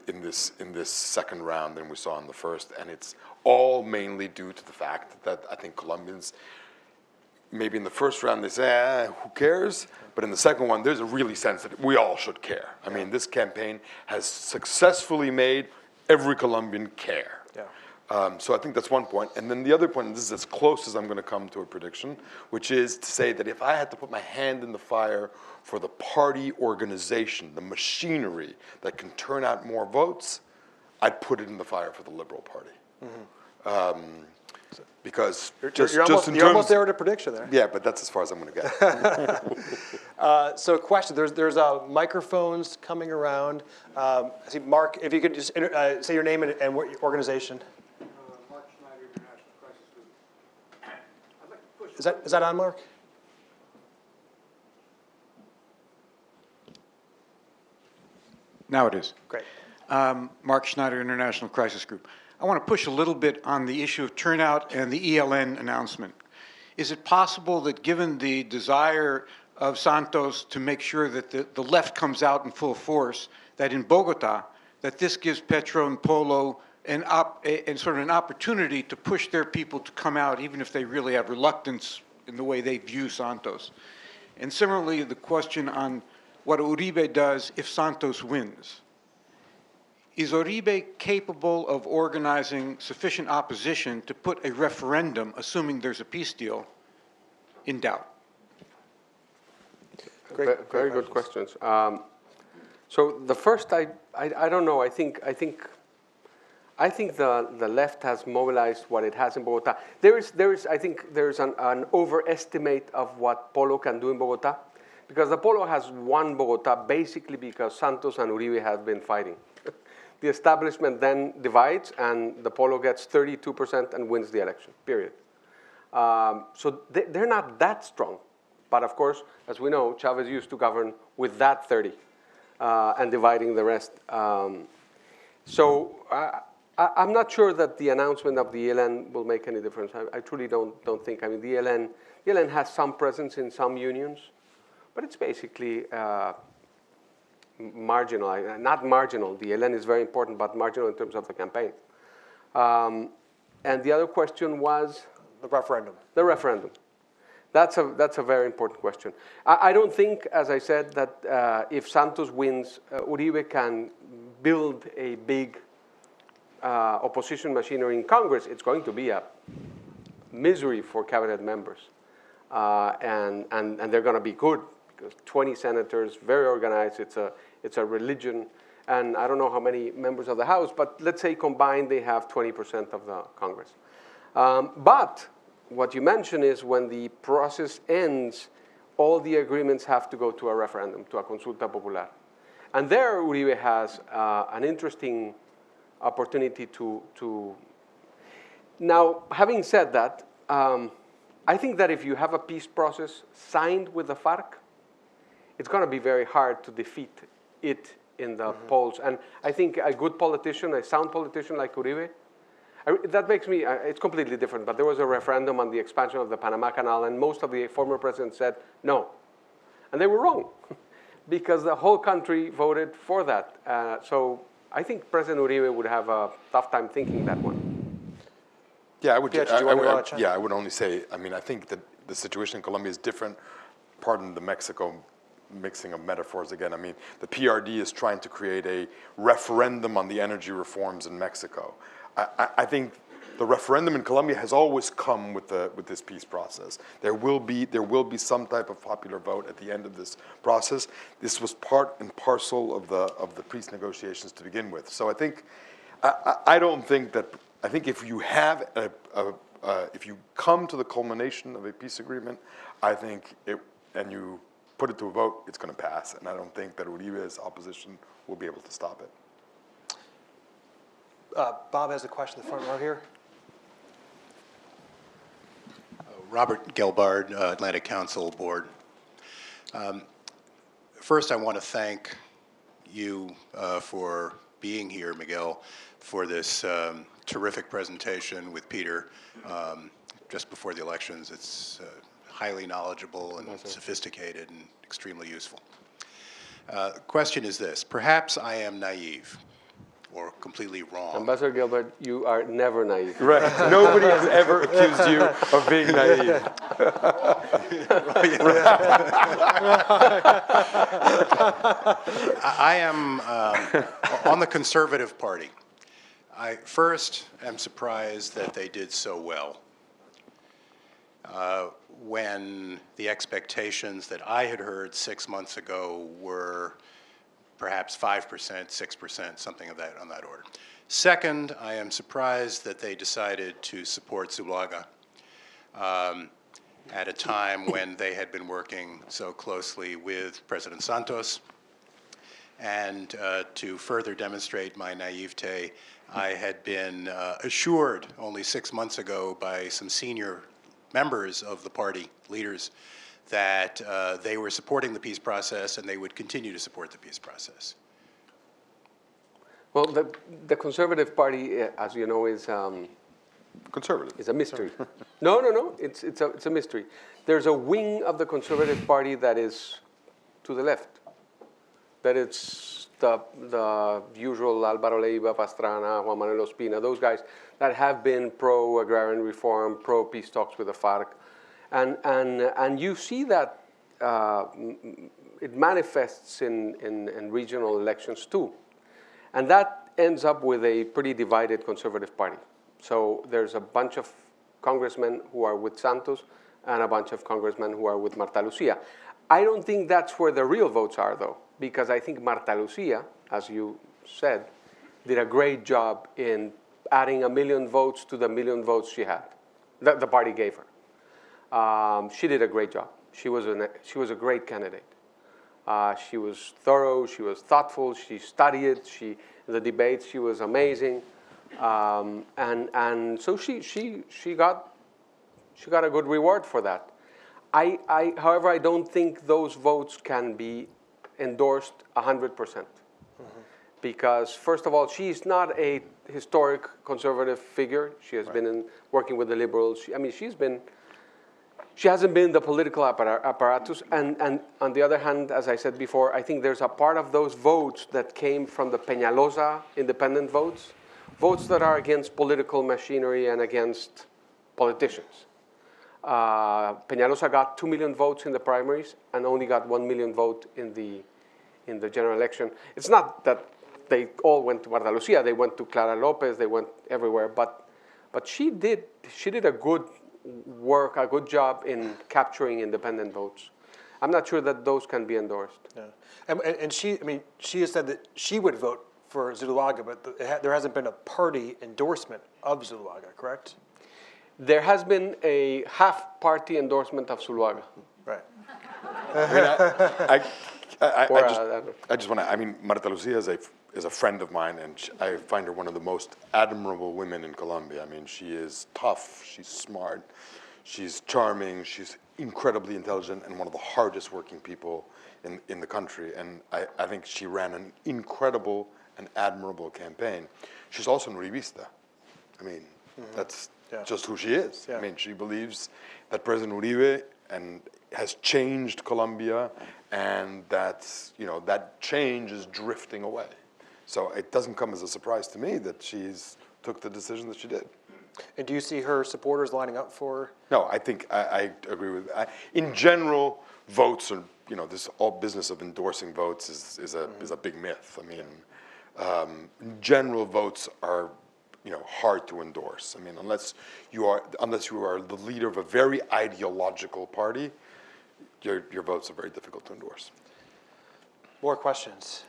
in this second round than we saw in the first, and it's all mainly due to the fact that I think Colombians, maybe in the first round they say, who cares? But in the second one, there's a really sense that we all should care. I mean, this campaign has successfully made every Colombian care. Yeah. So I think that's one point. And then the other point, and this is as close as I'm going to come to a prediction, which is to say that if I had to put my hand in the fire for the party organization, the machinery that can turn out more votes, I'd put it in the fire for the Liberal Party. Mm-hmm. Because you're almost there with a prediction there. Yeah, but that's as far as I'm going to get. So, question: There's microphones coming around. I see Mark. If you could just say your name and what organization. Mark Schneider, International Crisis Group. I'd like to push. Is that on, Mark? Now it is. Great. Mark Schneider, International Crisis Group. I want to push a little bit on the issue of turnout and the ELN announcement. Is it possible that, given the desire of Santos to make sure that the left comes out in full force, that in Bogota, that this gives Petro and Polo and sort of an opportunity to push their people to come out, even if they really have reluctance in the way they view Santos? And similarly, the question on what Uribe does if Santos wins. Is Uribe capable of organizing sufficient opposition to put a referendum, assuming there's a peace deal, in doubt? Very good questions. So the first, I don't know. I think the left has mobilized what it has in Bogota. I think there's an overestimate of what Polo can do in Bogota, because the Polo has won Bogota basically because Santos and Uribe have been fighting. The establishment then divides, and the Polo gets 32% and wins the election, period. So they're not that strong. But of course, as we know, Chavez used to govern with that 30 and dividing the rest. So I'm not sure that the announcement of the ELN will make any difference. I truly don't think. I mean, the ELN has some presence in some unions, but it's basically marginal, not marginal. The ELN is very important, but marginal in terms of the campaign. And the other question was? The referendum. The referendum. That's a very important question. I don't think, as I said, that if Santos wins, Uribe can build a big opposition machinery in Congress, it's going to be a misery for cabinet members. And they're going to be good because 20 senators, very organized. It's a religion. And I don't know how many members of the House, but let's say combined they have 20% of the Congress. But what you mentioned is when the process ends, all the agreements have to go to a referendum, to a consulta popular. And there Uribe has an interesting opportunity to. Now, having said that, I think that if you have a peace process signed with the FARC, it's going to be very hard to defeat it in the polls. And I think a good politician, a sound politician like Uribe, that makes me, it's completely different, but there was a referendum on the expansion of the Panama Canal, and most of the former presidents said no. And they were wrong, because the whole country voted for that. So I think President Uribe would have a tough time thinking that one. Yeah, I would. Yeah, I would only say. I mean, I think that the situation in Colombia is different. Pardon the Mexico mixing of metaphors again. I mean, the PRD is trying to create a referendum on the energy reforms in Mexico. I think the referendum in Colombia has always come with this peace process. There will be some type of popular vote at the end of this process. This was part and parcel of the peace negotiations to begin with. So I think I don't think that. I think if you have if you come to the culmination of a peace agreement, I think and you put it to a vote, it's going to pass. And I don't think that Uribe's opposition will be able to stop it. Bob has a question in the front row here. Robert Gelbard, Atlantic Council Board. First, I want to thank you for being here, Miguel, for this terrific presentation with Peter just before the elections. It's highly knowledgeable and sophisticated and extremely useful. The question is this. Perhaps I am naive or completely wrong. Ambassador Gilbert, you are never naive. Right. Nobody has ever accused you of being naive. I am on the Conservative Party. I first am surprised that they did so well when the expectations that I had heard 6 months ago were perhaps 5%, 6%, something of that on that order. Second, I am surprised that they decided to support Zuluaga at a time when they had been working so closely with President Santos. And to further demonstrate my naivete, I had been assured only 6 months ago by some senior members of the party, leaders, that they were supporting the peace process and they would continue to support the peace process. Well, the Conservative Party, as you know, is Conservative. It's a mystery. No. It's a mystery. There's a wing of the Conservative Party that is to the left. That it's the usual Álvaro Leiva, Pastrana, Juan Manuel Ospina, those guys that have been pro-agrarian reform, pro-peace talks with the FARC. And you see that it manifests in regional elections too. And that ends up with a pretty divided Conservative Party. So there's a bunch of congressmen who are with Santos and a bunch of congressmen who are with Marta Lucía. I don't think that's where the real votes are, though, because I think Marta Lucía, as you said, did a great job in adding 1 million votes to the 1 million votes she had, that the party gave her. She did a great job. She was a great candidate. She was thorough. She was thoughtful. She studied. The debates. She was amazing, and so she got a good reward for that. However, I don't think those votes can be endorsed 100%, because first of all, she's not a historic conservative figure. She has been working with the liberals. She hasn't been the political apparatus. And on the other hand, as I said before, I think there's a part of those votes that came from the Peñalosa independent votes that are against political machinery and against politicians. Peñalosa got 2 million votes in the primaries and only got 1 million vote in the general election. It's not that they all went to Marta Lucia, they went to Clara Lopez, they went everywhere. But she did a good work, a good job in capturing independent votes. I'm not sure that those can be endorsed. Yeah. And she, I mean, she has said that she would vote for Zuluaga, but there hasn't been a party endorsement of Zuluaga, correct? There has been a half-party endorsement of Zuluaga. Right. I just want to. I mean, Marta Lucia is a friend of mine, and I find her one of the most admirable women in Colombia. I mean, she is tough, she's smart, she's charming, she's incredibly intelligent, and one of the hardest working people in the country. And I think she ran an incredible and admirable campaign. She's also an Uribista. I mean, that's just who she is. Yeah. I mean, she believes that President Uribe has changed Colombia, and that that change is drifting away. So it doesn't come as a surprise to me that she's took the decision that she did. And do you see her supporters lining up for? No, I think I agree with. In general, votes are this all business of endorsing votes is a big myth. I mean, in general, votes are hard to endorse. I mean, unless you are the leader of a very ideological party, your votes are very difficult to endorse. More questions.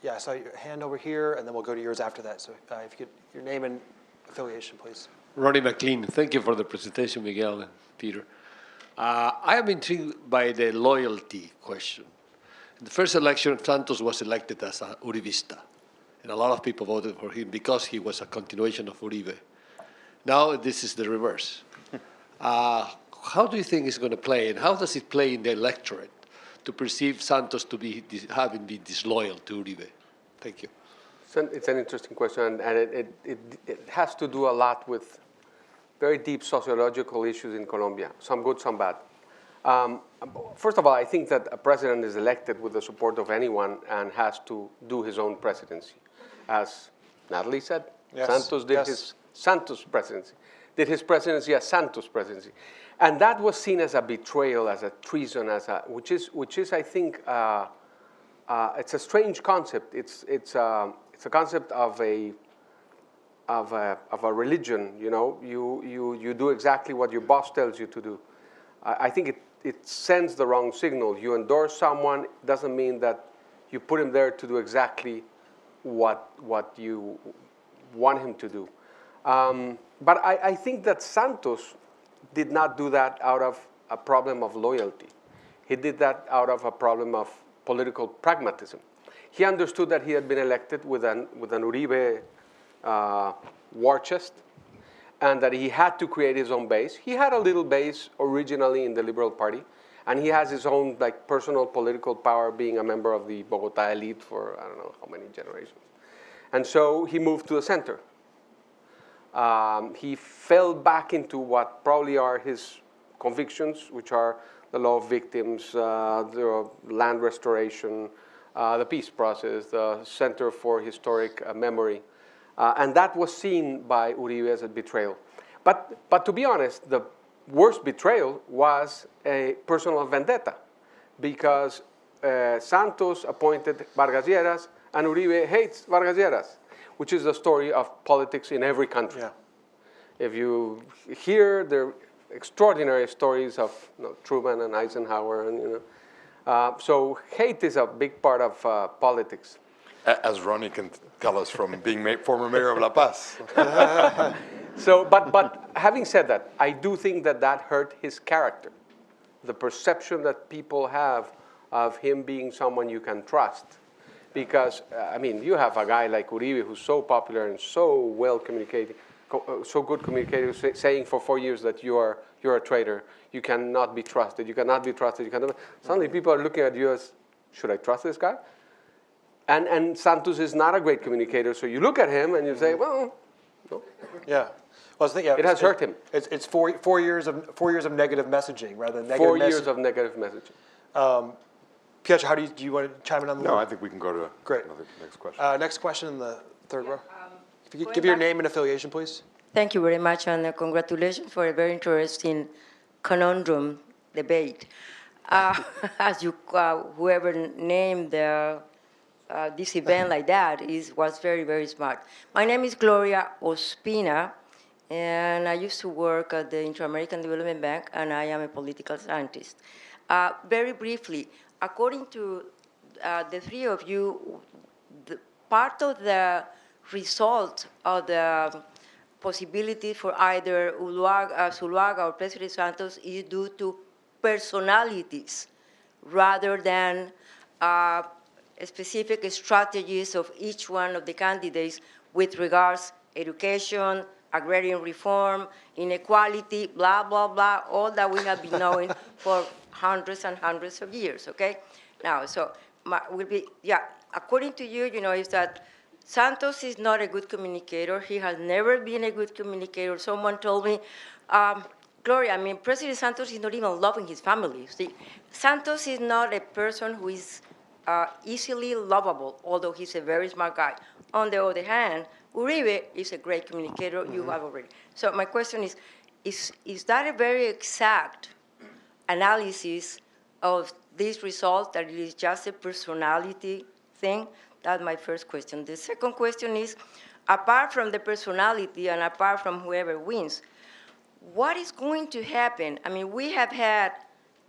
Yeah, I saw your hand over here, and then we'll go to yours after that. So if you could, your name and affiliation, please. Ronnie McLean, thank you for the presentation, Miguel and Peter. I am intrigued by the loyalty question. In the first election, Santos was elected as a Uribista, and a lot of people voted for him because he was a continuation of Uribe. Now this is the reverse. How do you think it's going to play, and how does it play in the electorate to perceive Santos to be having been disloyal to Uribe? Thank you. It's an interesting question, and it has to do a lot with very deep sociological issues in Colombia, some good, some bad. First of all, I think that a president is elected with the support of anyone and has to do his own presidency. As Natalie said, yes. Santos did his Santos presidency, did his presidency as Santos presidency. And that was seen as a betrayal, as a treason, which is I think, it's a strange concept. It's a concept of a religion. You do exactly what your boss tells you to do. I think it sends the wrong signal. You endorse someone doesn't mean that you put him there to do exactly what you want him to do. But I think that Santos did not do that out of a problem of loyalty. He did that out of a problem of political pragmatism. He understood that he had been elected with an Uribe war chest, and that he had to create his own base. He had a little base originally in the Liberal Party, and he has his own personal political power being a member of the Bogota elite for I don't know how many generations. And so he moved to the center. He fell back into what probably are his convictions, which are the law of victims, the land restoration, the peace process, the Center for Historic Memory. And that was seen by Uribe as a betrayal. But to be honest, the worst betrayal was a personal vendetta, because Santos appointed Vargas Lleras, and Uribe hates Vargas Lleras, which is the story of politics in every country. Yeah. If you hear the extraordinary stories of Truman and Eisenhower, and so hate is a big part of politics. As Ronnie can tell us from being former mayor of La Paz. So, but having said that, I do think that hurt his character, the perception that people have of him being someone you can trust. Because, I mean, you have a guy like Uribe who's so popular and so well communicating, so good communicator, saying for 4 years that you're a traitor, you cannot be trusted, you cannot be trusted, you cannot. Suddenly people are looking at you as, should I trust this guy? And Santos is not a great communicator, so you look at him and you say, well, no. Yeah. Well, I was thinking, It has hurt him. It's 4 years of negative messaging rather than negative 4 years of negative messaging. Pietro, do you want to chime in on the No, I think we can go to Great. next question. Next question in the third row. If you could give your name and affiliation, please. Thank you very much, and congratulations for a very interesting conundrum debate. As you, whoever named the this event like that was very, very smart. My name is Gloria Ospina, and I used to work at the Inter-American Development Bank, and I am a political scientist. Very briefly, according to the three of you, part of the result of the possibility for either Zuluaga or President Santos is due to personalities rather than specific strategies of each one of the candidates with regards education, agrarian reform, inequality, blah, blah, blah, all that we have been knowing for hundreds and hundreds of years, okay? Now, so according to you, is that Santos is not a good communicator. He has never been a good communicator. Someone told me, Gloria, President Santos is not even loving his family. See, Santos is not a person who is easily lovable, although he's a very smart guy. On the other hand, Uribe is a great communicator. You have already. So my question is that a very exact analysis of this result, that it is just a personality thing? That's my first question. The second question is, apart from the personality and apart from whoever wins, what is going to happen? We have had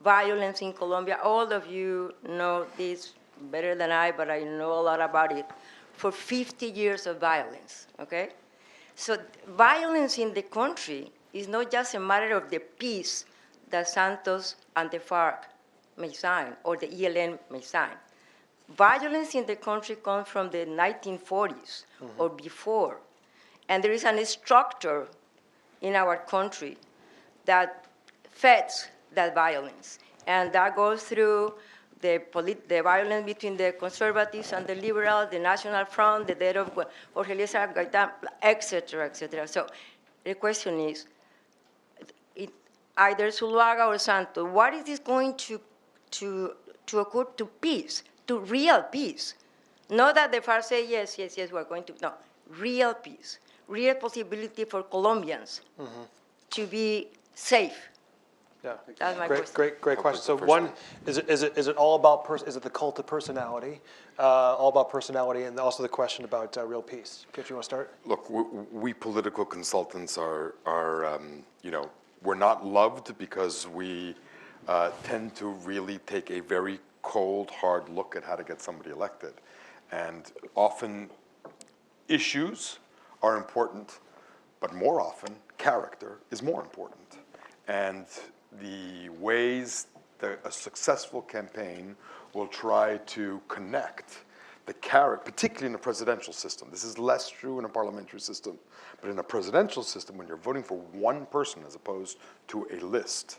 violence in Colombia. All of you know this better than I, but I know a lot about it. For 50 years of violence, okay? So violence in the country is not just a matter of the peace that Santos and the FARC may sign, or the ELN may sign. Violence in the country comes from the 1940s or before. And there is a structure in our country that feds that violence. And that goes through the violence between the conservatives and the liberals, the National Front, the death of Jorge Eliezer Gaitán, et cetera, et cetera. So the question is, either Zuluaga or Santos, what is this going to occur to peace? To real peace. Not that the FARC say, yes, we're going to, no, real peace, real possibility for Colombians to be safe. Yeah, that's my question. Great question. So one, is it all about, is it the cult of personality, all about personality, and also the question about real peace? If you want to start? Look, we political consultants are we're not loved because we tend to really take a very cold, hard look at how to get somebody elected. And often issues are important, but more often character is more important. And the ways that a successful campaign will try to connect the character, particularly in a presidential system. This is less true in a parliamentary system, but in a presidential system, when you're voting for one person as opposed to a list,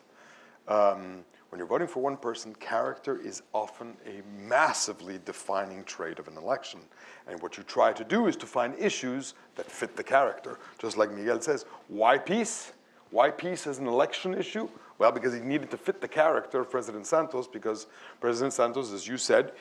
when you're voting for one person, character is often a massively defining trait of an election. And what you try to do is to find issues that fit the character. Just like Miguel says, why peace? Why peace as an election issue? Well, because he needed to fit the character of President Santos, because President Santos, as you said,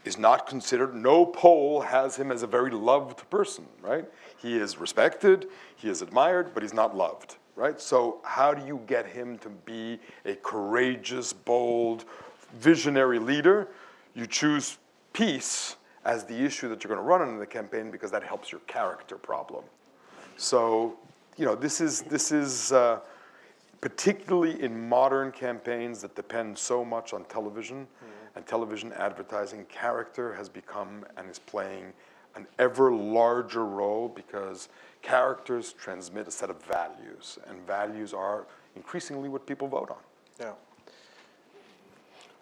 is not considered, no poll has him as a very loved person, right? He is respected, he is admired, but he's not loved. Right? So how do you get him to be a courageous, bold, visionary leader? You choose peace as the issue that you're going to run in the campaign because that helps your character problem. So, this is particularly in modern campaigns that depend so much on television and television advertising, character has become and is playing an ever larger role because characters transmit a set of values, and values are increasingly what people vote on. Yeah.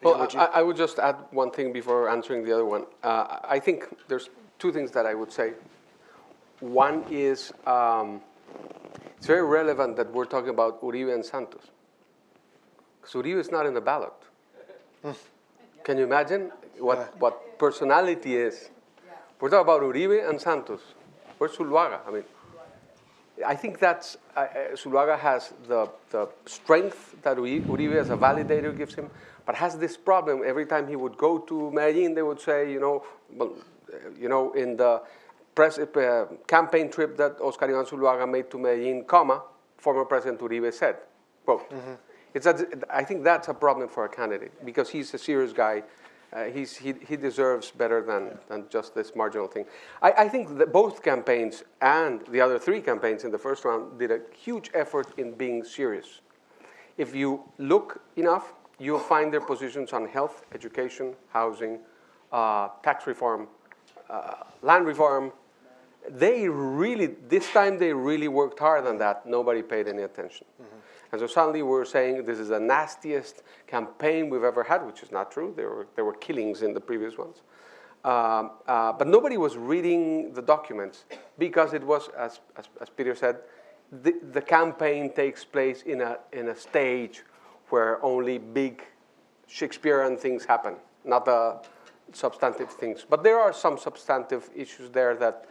Well, I would just add one thing before answering the other one. I think there's two things that I would say. One is it's very relevant that we're talking about Uribe and Santos, because Uribe is not in the ballot. Can you imagine what personality is? We're talking about Uribe and Santos. Where's Zuluaga? I think that's, Zuluaga has the strength that Uribe as a validator gives him, but has this problem. Every time he would go to Medellin, they would say, in the press campaign trip that Oscar Iván Zuluaga made to Medellin, former President Uribe said, quote. I think that's a problem for a candidate because he's a serious guy He deserves better than just this marginal thing. I think that both campaigns and the other three campaigns in the first round did a huge effort in being serious. If you look enough, you'll find their positions on health, education, housing, tax reform, land reform. They really, this time they really worked hard on that. Nobody paid any attention. Mm-hmm. And so suddenly we're saying this is the nastiest campaign we've ever had, which is not true. There were killings in the previous ones. But nobody was reading the documents because it was, as Peter said, the campaign takes place in a stage where only big Shakespearean things happen, not the substantive things. But there are some substantive issues there that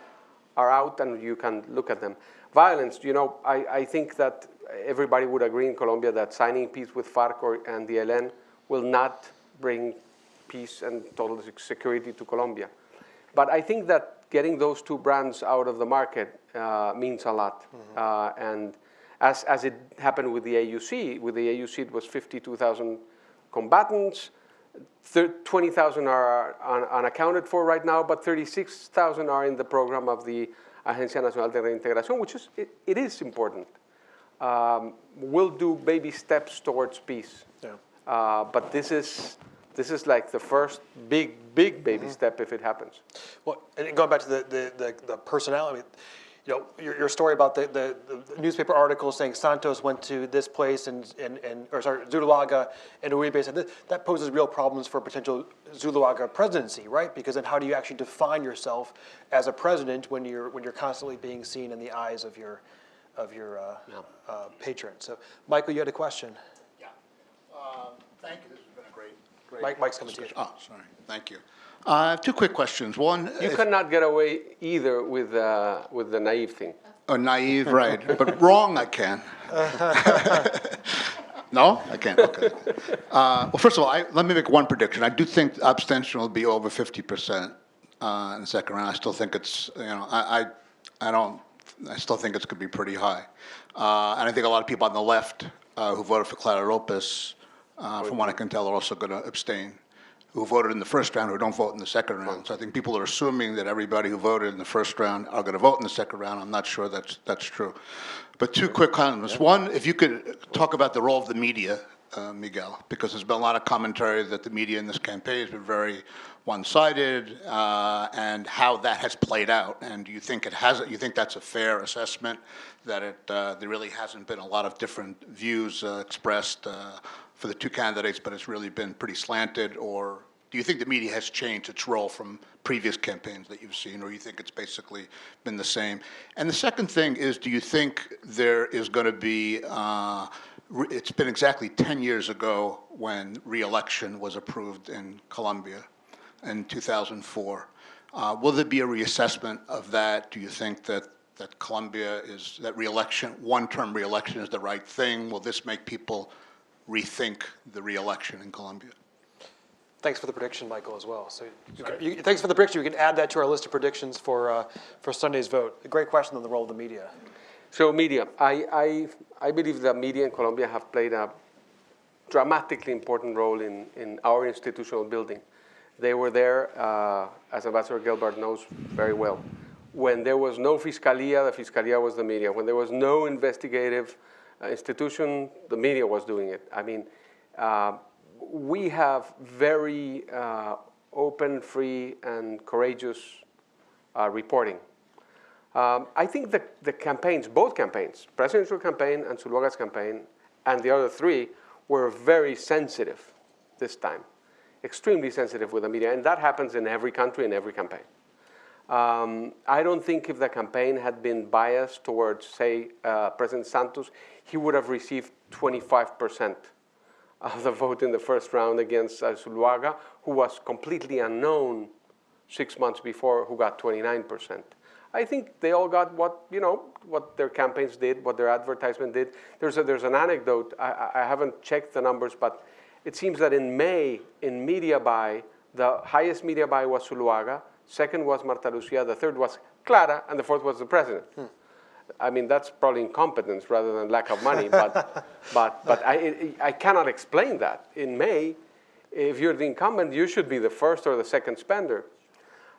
are out and you can look at them. Violence, I think that everybody would agree in Colombia that signing peace with FARC and the ELN will not bring peace and total security to Colombia. But I think that getting those two brands out of the market means a lot. Mm-hmm. And as it happened with the AUC, it was 52,000 combatants. 20,000 are unaccounted for right now, but 36,000 are in the program of the Agencia Nacional de Reintegración, which is, it is important. We'll do baby steps towards peace. Yeah. But this is like the first big baby step if it happens. Well, and going back to the personality, your story about the newspaper article saying Santos went to this place Zuluaga and Uribe said that poses real problems for potential Zuluaga presidency, right? Because then how do you actually define yourself as a president when you're constantly being seen in the eyes of your patron? So, Michael, you had a question. Yeah. Thank you. This has been a great Mike's coming to you. Oh, sorry. Thank you. Two quick questions. One, you cannot get away either with the naive thing. Oh, naive, right? But wrong, I can. No, I can't. Okay. Well, first of all, let me make one prediction. I do think abstention will be over 50% in the second round. I still think it's I still think it's going to be pretty high, and I think a lot of people on the left who voted for Clara Lopez, from what I can tell, are also going to abstain. Who voted in the first round, who don't vote in the second round. So I think people are assuming that everybody who voted in the first round are going to vote in the second round. I'm not sure that's true. But two quick comments. One, if you could talk about the role of the media, Miguel, because there's been a lot of commentary that the media in this campaign has been very one-sided, and how that has played out. And do you think you think that's a fair assessment, that there really hasn't been a lot of different views expressed for the two candidates, but it's really been pretty slanted? Or do you think the media has changed its role from previous campaigns that you've seen, or you think it's basically been the same? And the second thing is, do you think there is going to be, it's been exactly 10 years ago when re-election was approved in Colombia in 2004. Will there be a reassessment of that? Do you think that Colombia is, that re-election, one-term re-election is the right thing? Will this make people rethink the re-election in Colombia? Thanks for the prediction, Michael, as well. So thanks for the prediction. We can add that to our list of predictions for Sunday's vote. A great question on the role of the media. So media, I believe the media in Colombia have played a dramatically important role in our institutional building. They were there, as Ambassador Gilbert knows very well. When there was no Fiscalia, the Fiscalia was the media. When there was no investigative institution, the media was doing it. I mean, we have very open, free, and courageous reporting. I think the campaigns, both campaigns, presidential campaign and Zuluaga's campaign, and the other three, were very sensitive this time, extremely sensitive with the media, and that happens in every country, in every campaign. I don't think if the campaign had been biased towards, say, President Santos, he would have received 25% of the vote in the first round against Zuluaga, who was completely unknown 6 months before, who got 29%. I think they all got what their campaigns did, what their advertisement did. There's an anecdote. I haven't checked the numbers, but it seems that in May, in media buy, the highest media buy was Zuluaga, second was Marta Lucia, the third was Clara, and the fourth was the president. I mean, that's probably incompetence rather than lack of money, but I cannot explain that. In May, if you're the incumbent, you should be the first or the second spender.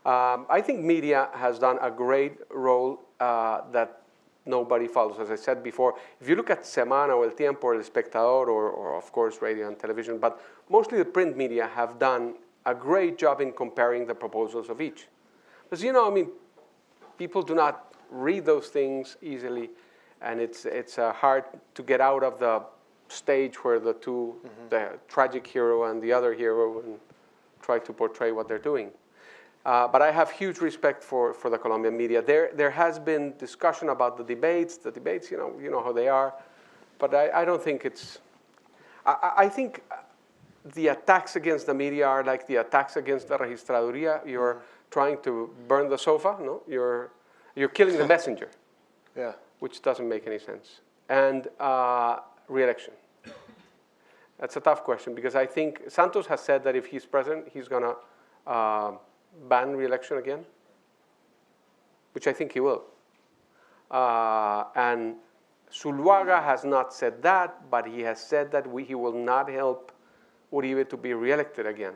I think media has done a great role that nobody follows. As I said before, if you look at Semana or El Tiempo or El Espectador or of course radio and television, but mostly the print media have done a great job in comparing the proposals of each. Because, you know, I mean, people do not read those things easily, and it's hard to get out of the stage where the two, the tragic hero and the other hero, and try to portray what they're doing. But I have huge respect for the Colombian media. There has been discussion about the debates. The debates, you know how they are. But I don't think it's. I think the attacks against the media are like the attacks against the registraduría. You're trying to burn the sofa. No, you're killing the messenger. Yeah. Which doesn't make any sense. And re-election. That's a tough question because I think Santos has said that if he's president, he's gonna ban re-election again, which I think he will. And Zuluaga has not said that, but he has said that he will not help Uribe to be re-elected again,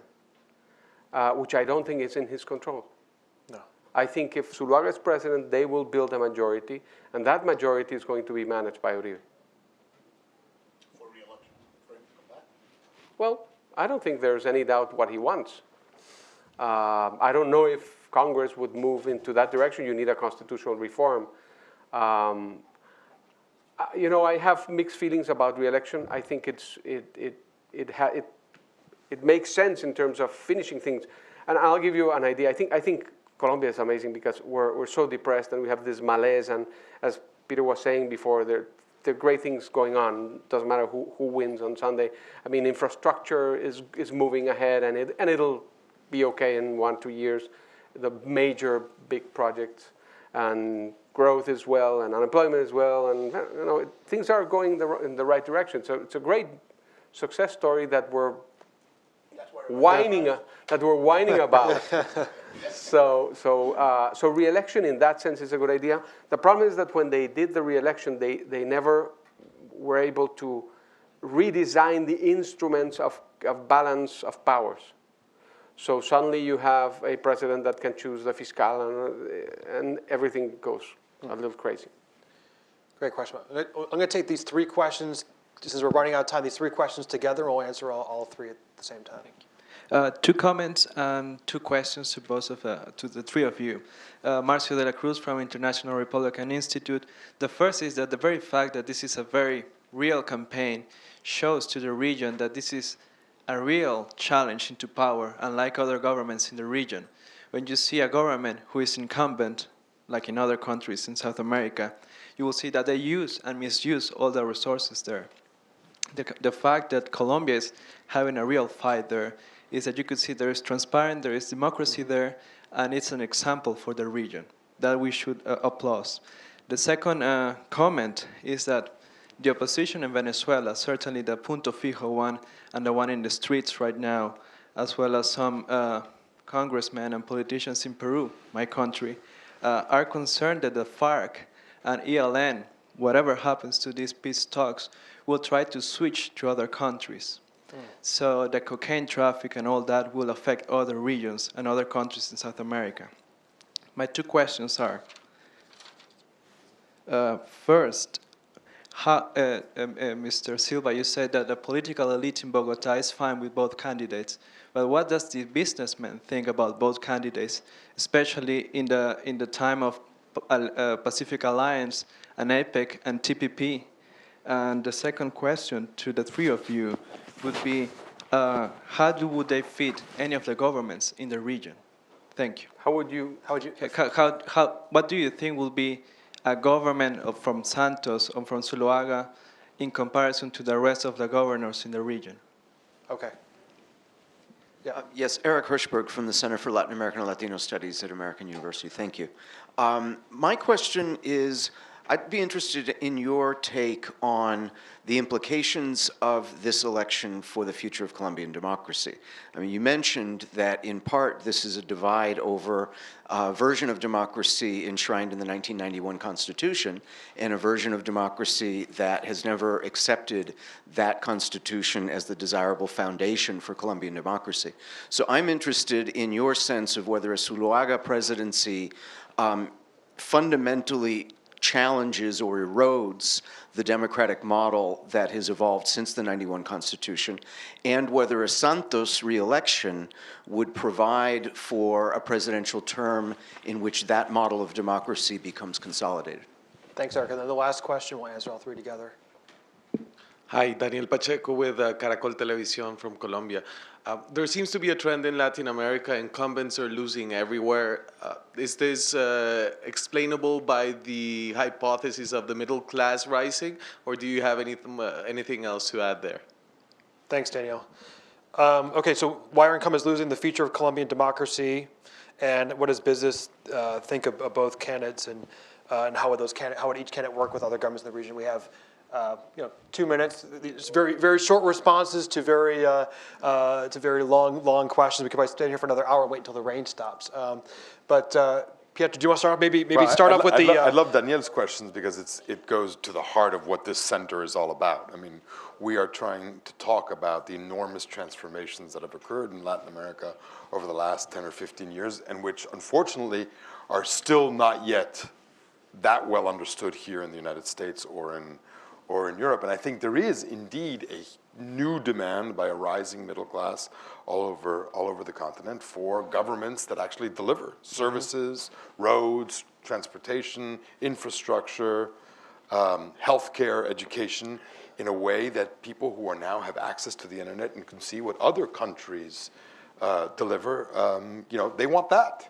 which I don't think is in his control. No. I think if Zuluaga is president, they will build a majority, and that majority is going to be managed by Uribe. For re-election, for him to come back? Well, I don't think there's any doubt what he wants. I don't know if Congress would move into that direction. You need a constitutional reform. You know, I have mixed feelings about re-election. I think it makes sense in terms of finishing things. And I'll give you an idea. I think Colombia is amazing because we're so depressed and we have this malaise. And as Peter was saying before, there are great things going on. Doesn't matter who wins on Sunday. I mean, infrastructure is moving ahead, and it'll be okay in 1-2 years. The major big projects and growth as well, and unemployment as well, and you know things are going in the right direction. So it's a great success story that we're whining about. So re-election in that sense is a good idea. The problem is that when they did the re-election, they never were able to redesign the instruments of balance of powers. So suddenly you have a president that can choose the fiscal, and everything goes a little crazy. Great question. I'm going to take these three questions, since we're running out of time, these three questions together, and we'll answer all three at the same time. Thank you. 2 comments and 2 questions to the three of you. Marcio de la Cruz from International Republican Institute. The first is that the very fact that this is a very real campaign shows to the region that this is a real challenge into power, unlike other governments in the region. When you see a government who is incumbent, like in other countries in South America, you will see that they use and misuse all the resources there. The fact that Colombia is having a real fight there is that you could see there is transparent, there is democracy there, and it's an example for the region that we should applaud. The second comment is that the opposition in Venezuela, certainly the Punto Fijo one and the one in the streets right now, as well as some congressmen and politicians in Peru, my country, are concerned that the FARC and ELN, whatever happens to these peace talks, will try to switch to other countries. So the cocaine traffic and all that will affect other regions and other countries in South America. My 2 questions are, first, Mr. Silva, you said that the political elite in Bogota is fine with both candidates, but what does the businessman think about both candidates, especially in the time of Pacific Alliance and APEC and TPP? And the second question to the three of you would be, would they fit any of the governments in the region? Thank you. How What do you think will be a government from Santos or from Zuluaga in comparison to the rest of the governors in the region? Okay. Yeah. Yes, Eric Hirschberg from the Center for Latin American and Latino Studies at American University. Thank you. My question is, I'd be interested in your take on the implications of this election for the future of Colombian democracy. I mean, you mentioned that in part this is a divide over a version of democracy enshrined in the 1991 Constitution and a version of democracy that has never accepted that Constitution as the desirable foundation for Colombian democracy. So I'm interested in your sense of whether a Zuluaga presidency fundamentally challenges or erodes the democratic model that has evolved since the 91 Constitution, and whether a Santos re-election would provide for a presidential term in which that model of democracy becomes consolidated. Thanks, Eric. And then the last question, we'll answer all three together. Hi, Daniel Pacheco with Caracol Televisión from Colombia. There seems to be a trend in Latin America. Incumbents are losing everywhere. Is this explainable by the hypothesis of the middle class rising, or do you have anything else to add there? Thanks, Daniel. Okay, so why are incumbents losing? The future of Colombian democracy, and what does business think of both candidates, and how would each candidate work with other governments in the region? We have 2 minutes. It's very, very short responses to very long questions. We could probably stand here for another hour and wait until the rain stops. Pietro, do you want to start off? Maybe start off with I love Daniel's questions because it goes to the heart of what this center is all about. I mean, we are trying to talk about the enormous transformations that have occurred in Latin America over the last 10 or 15 years, and which unfortunately are still not yet that well understood here in the United States or in Europe. And I think there is indeed a new demand by a rising middle class all over the continent for governments that actually deliver services, roads, transportation, infrastructure, healthcare, education, in a way that people who are now have access to the internet and can see what other countries deliver, they want that.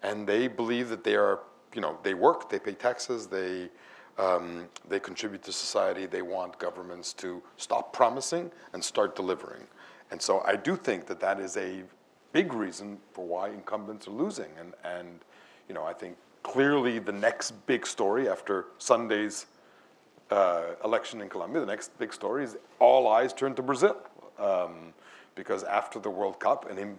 And they believe that they are, they work, they pay taxes, they contribute to society. They want governments to stop promising and start delivering. And so I do think that is a big reason for why incumbents are losing. And I think clearly the next big story after Sunday's election in Colombia, the next big story is all eyes turn to Brazil. Because after the World Cup, and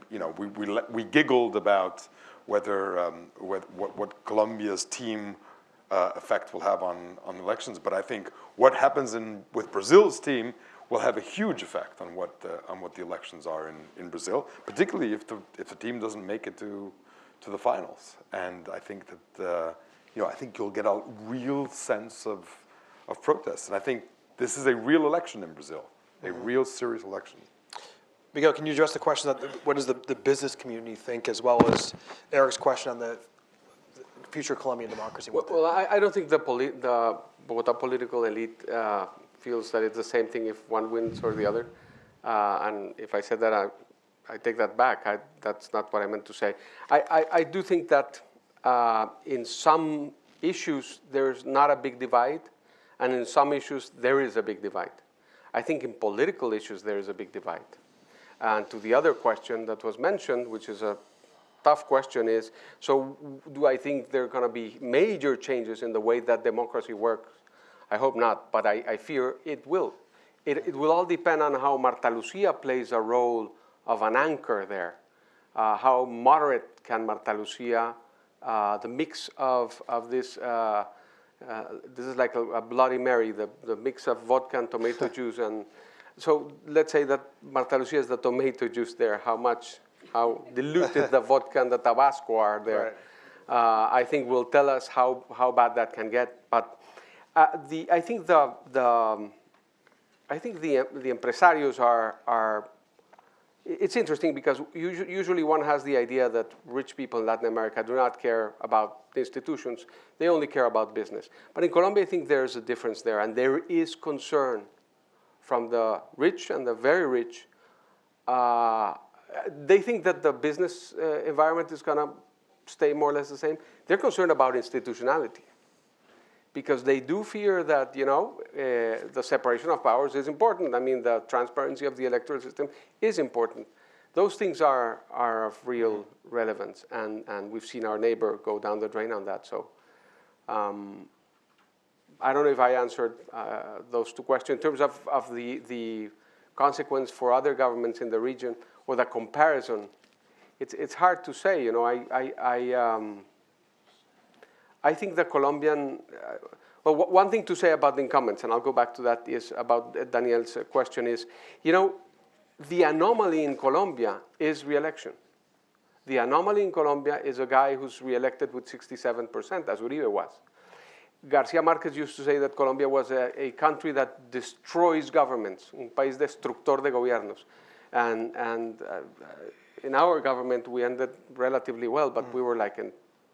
we giggled about whether what Colombia's team effect will have on elections, but I think what happens with Brazil's team will have a huge effect on what the elections are in Brazil, particularly if the team doesn't make it to the finals. And I think that I think you'll get a real sense of protest, and I think this is a real election in Brazil, a real serious election. Miguel, can you address the question that what does the business community think, as well as Eric's question on the future Colombian democracy? Well, I don't think the Bogota political elite feels that it's the same thing if one wins or the other. And if I said that, I take that back. That's not what I meant to say. I do think that in some issues there's not a big divide, and in some issues there is a big divide. I think in political issues there is a big divide. And to the other question that was mentioned, which is a tough question, is, so do I think there are going to be major changes in the way that democracy works? I hope not, but I fear it will. It will all depend on how Marta Lucia plays a role of an anchor there. How moderate can Marta Lucia, the mix of this, this is like a Bloody Mary, the mix of vodka and tomato juice. And so let's say that Marta Lucia is the tomato juice there, how diluted the vodka and the Tabasco are there. Right. I think will tell us how bad that can get. But I think the empresarios are. It's interesting because usually one has the idea that rich people in Latin America do not care about the institutions; they only care about business. But in Colombia, I think there's a difference there, and there is concern from the rich and the very rich. They think that the business environment is going to stay more or less the same. They're concerned about institutionality because they do fear that, the separation of powers is important. I mean, the transparency of the electoral system is important. Those things are of real relevance, and we've seen our neighbor go down the drain on that. So I don't know if I answered those two questions. In terms of the consequence for other governments in the region or the comparison, it's hard to say. You know, I think the Colombian, well, one thing to say about the incumbents, and I'll go back to that, is about Daniel's question is, you know, the anomaly in Colombia is re-election. The anomaly in Colombia is a guy who's re-elected with 67%, as Uribe was. Garcia Marquez used to say that Colombia was a country that destroys governments, un país destructor de gobiernos. And in our government, we ended relatively well, but we were like in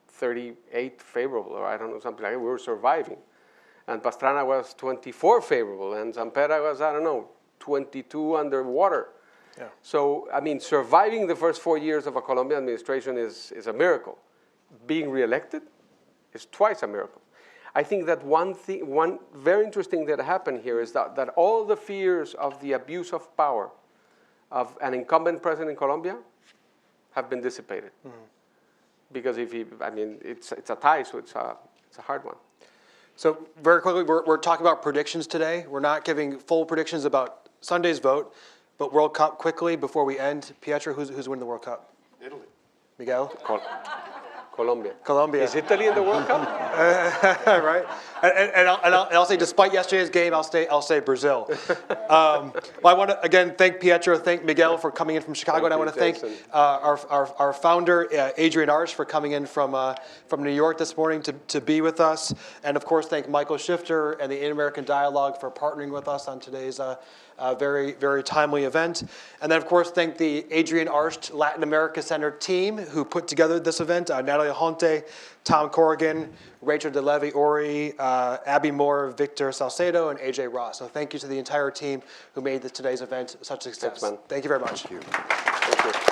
38 favorable, or I don't know, something like that. We were surviving. And Pastrana was 24 favorable, and Zampera was, I don't know, 22 underwater. Yeah. So, I mean, surviving the first 4 years of a Colombian administration is a miracle. Being reelected is twice a miracle. I think that one very interesting that happened here is that all the fears of the abuse of power of an incumbent president in Colombia have been dissipated. Mm-hmm. Because if he, I mean, it's a tie, so it's a hard one. So very quickly, we're talking about predictions today. We're not giving full predictions about Sunday's vote, but World Cup quickly before we end. Pietro, who's winning the World Cup? Italy. Miguel? Colombia. Colombia. Is Italy in the World Cup? Right. And I'll say, despite yesterday's game, I'll say Brazil. Well, I want to again thank Pietro, thank Miguel for coming in from Chicago, and I want to thank our founder Adrienne Arsht for coming in from New York this morning to be with us, and of course thank Michael Schechter and the Inter-American Dialogue for partnering with us on today's very, very timely event. And then, of course, thank the Adrienne Arsht Latin America Center team who put together this event, Natalia Honte, Tom Corrigan, Rachel DeLevi-Ori, Abby Moore, Victor Salcedo, and AJ Ross. So thank you to the entire team who made today's event such a success. Thanks, man. Thank you very much. Thank you.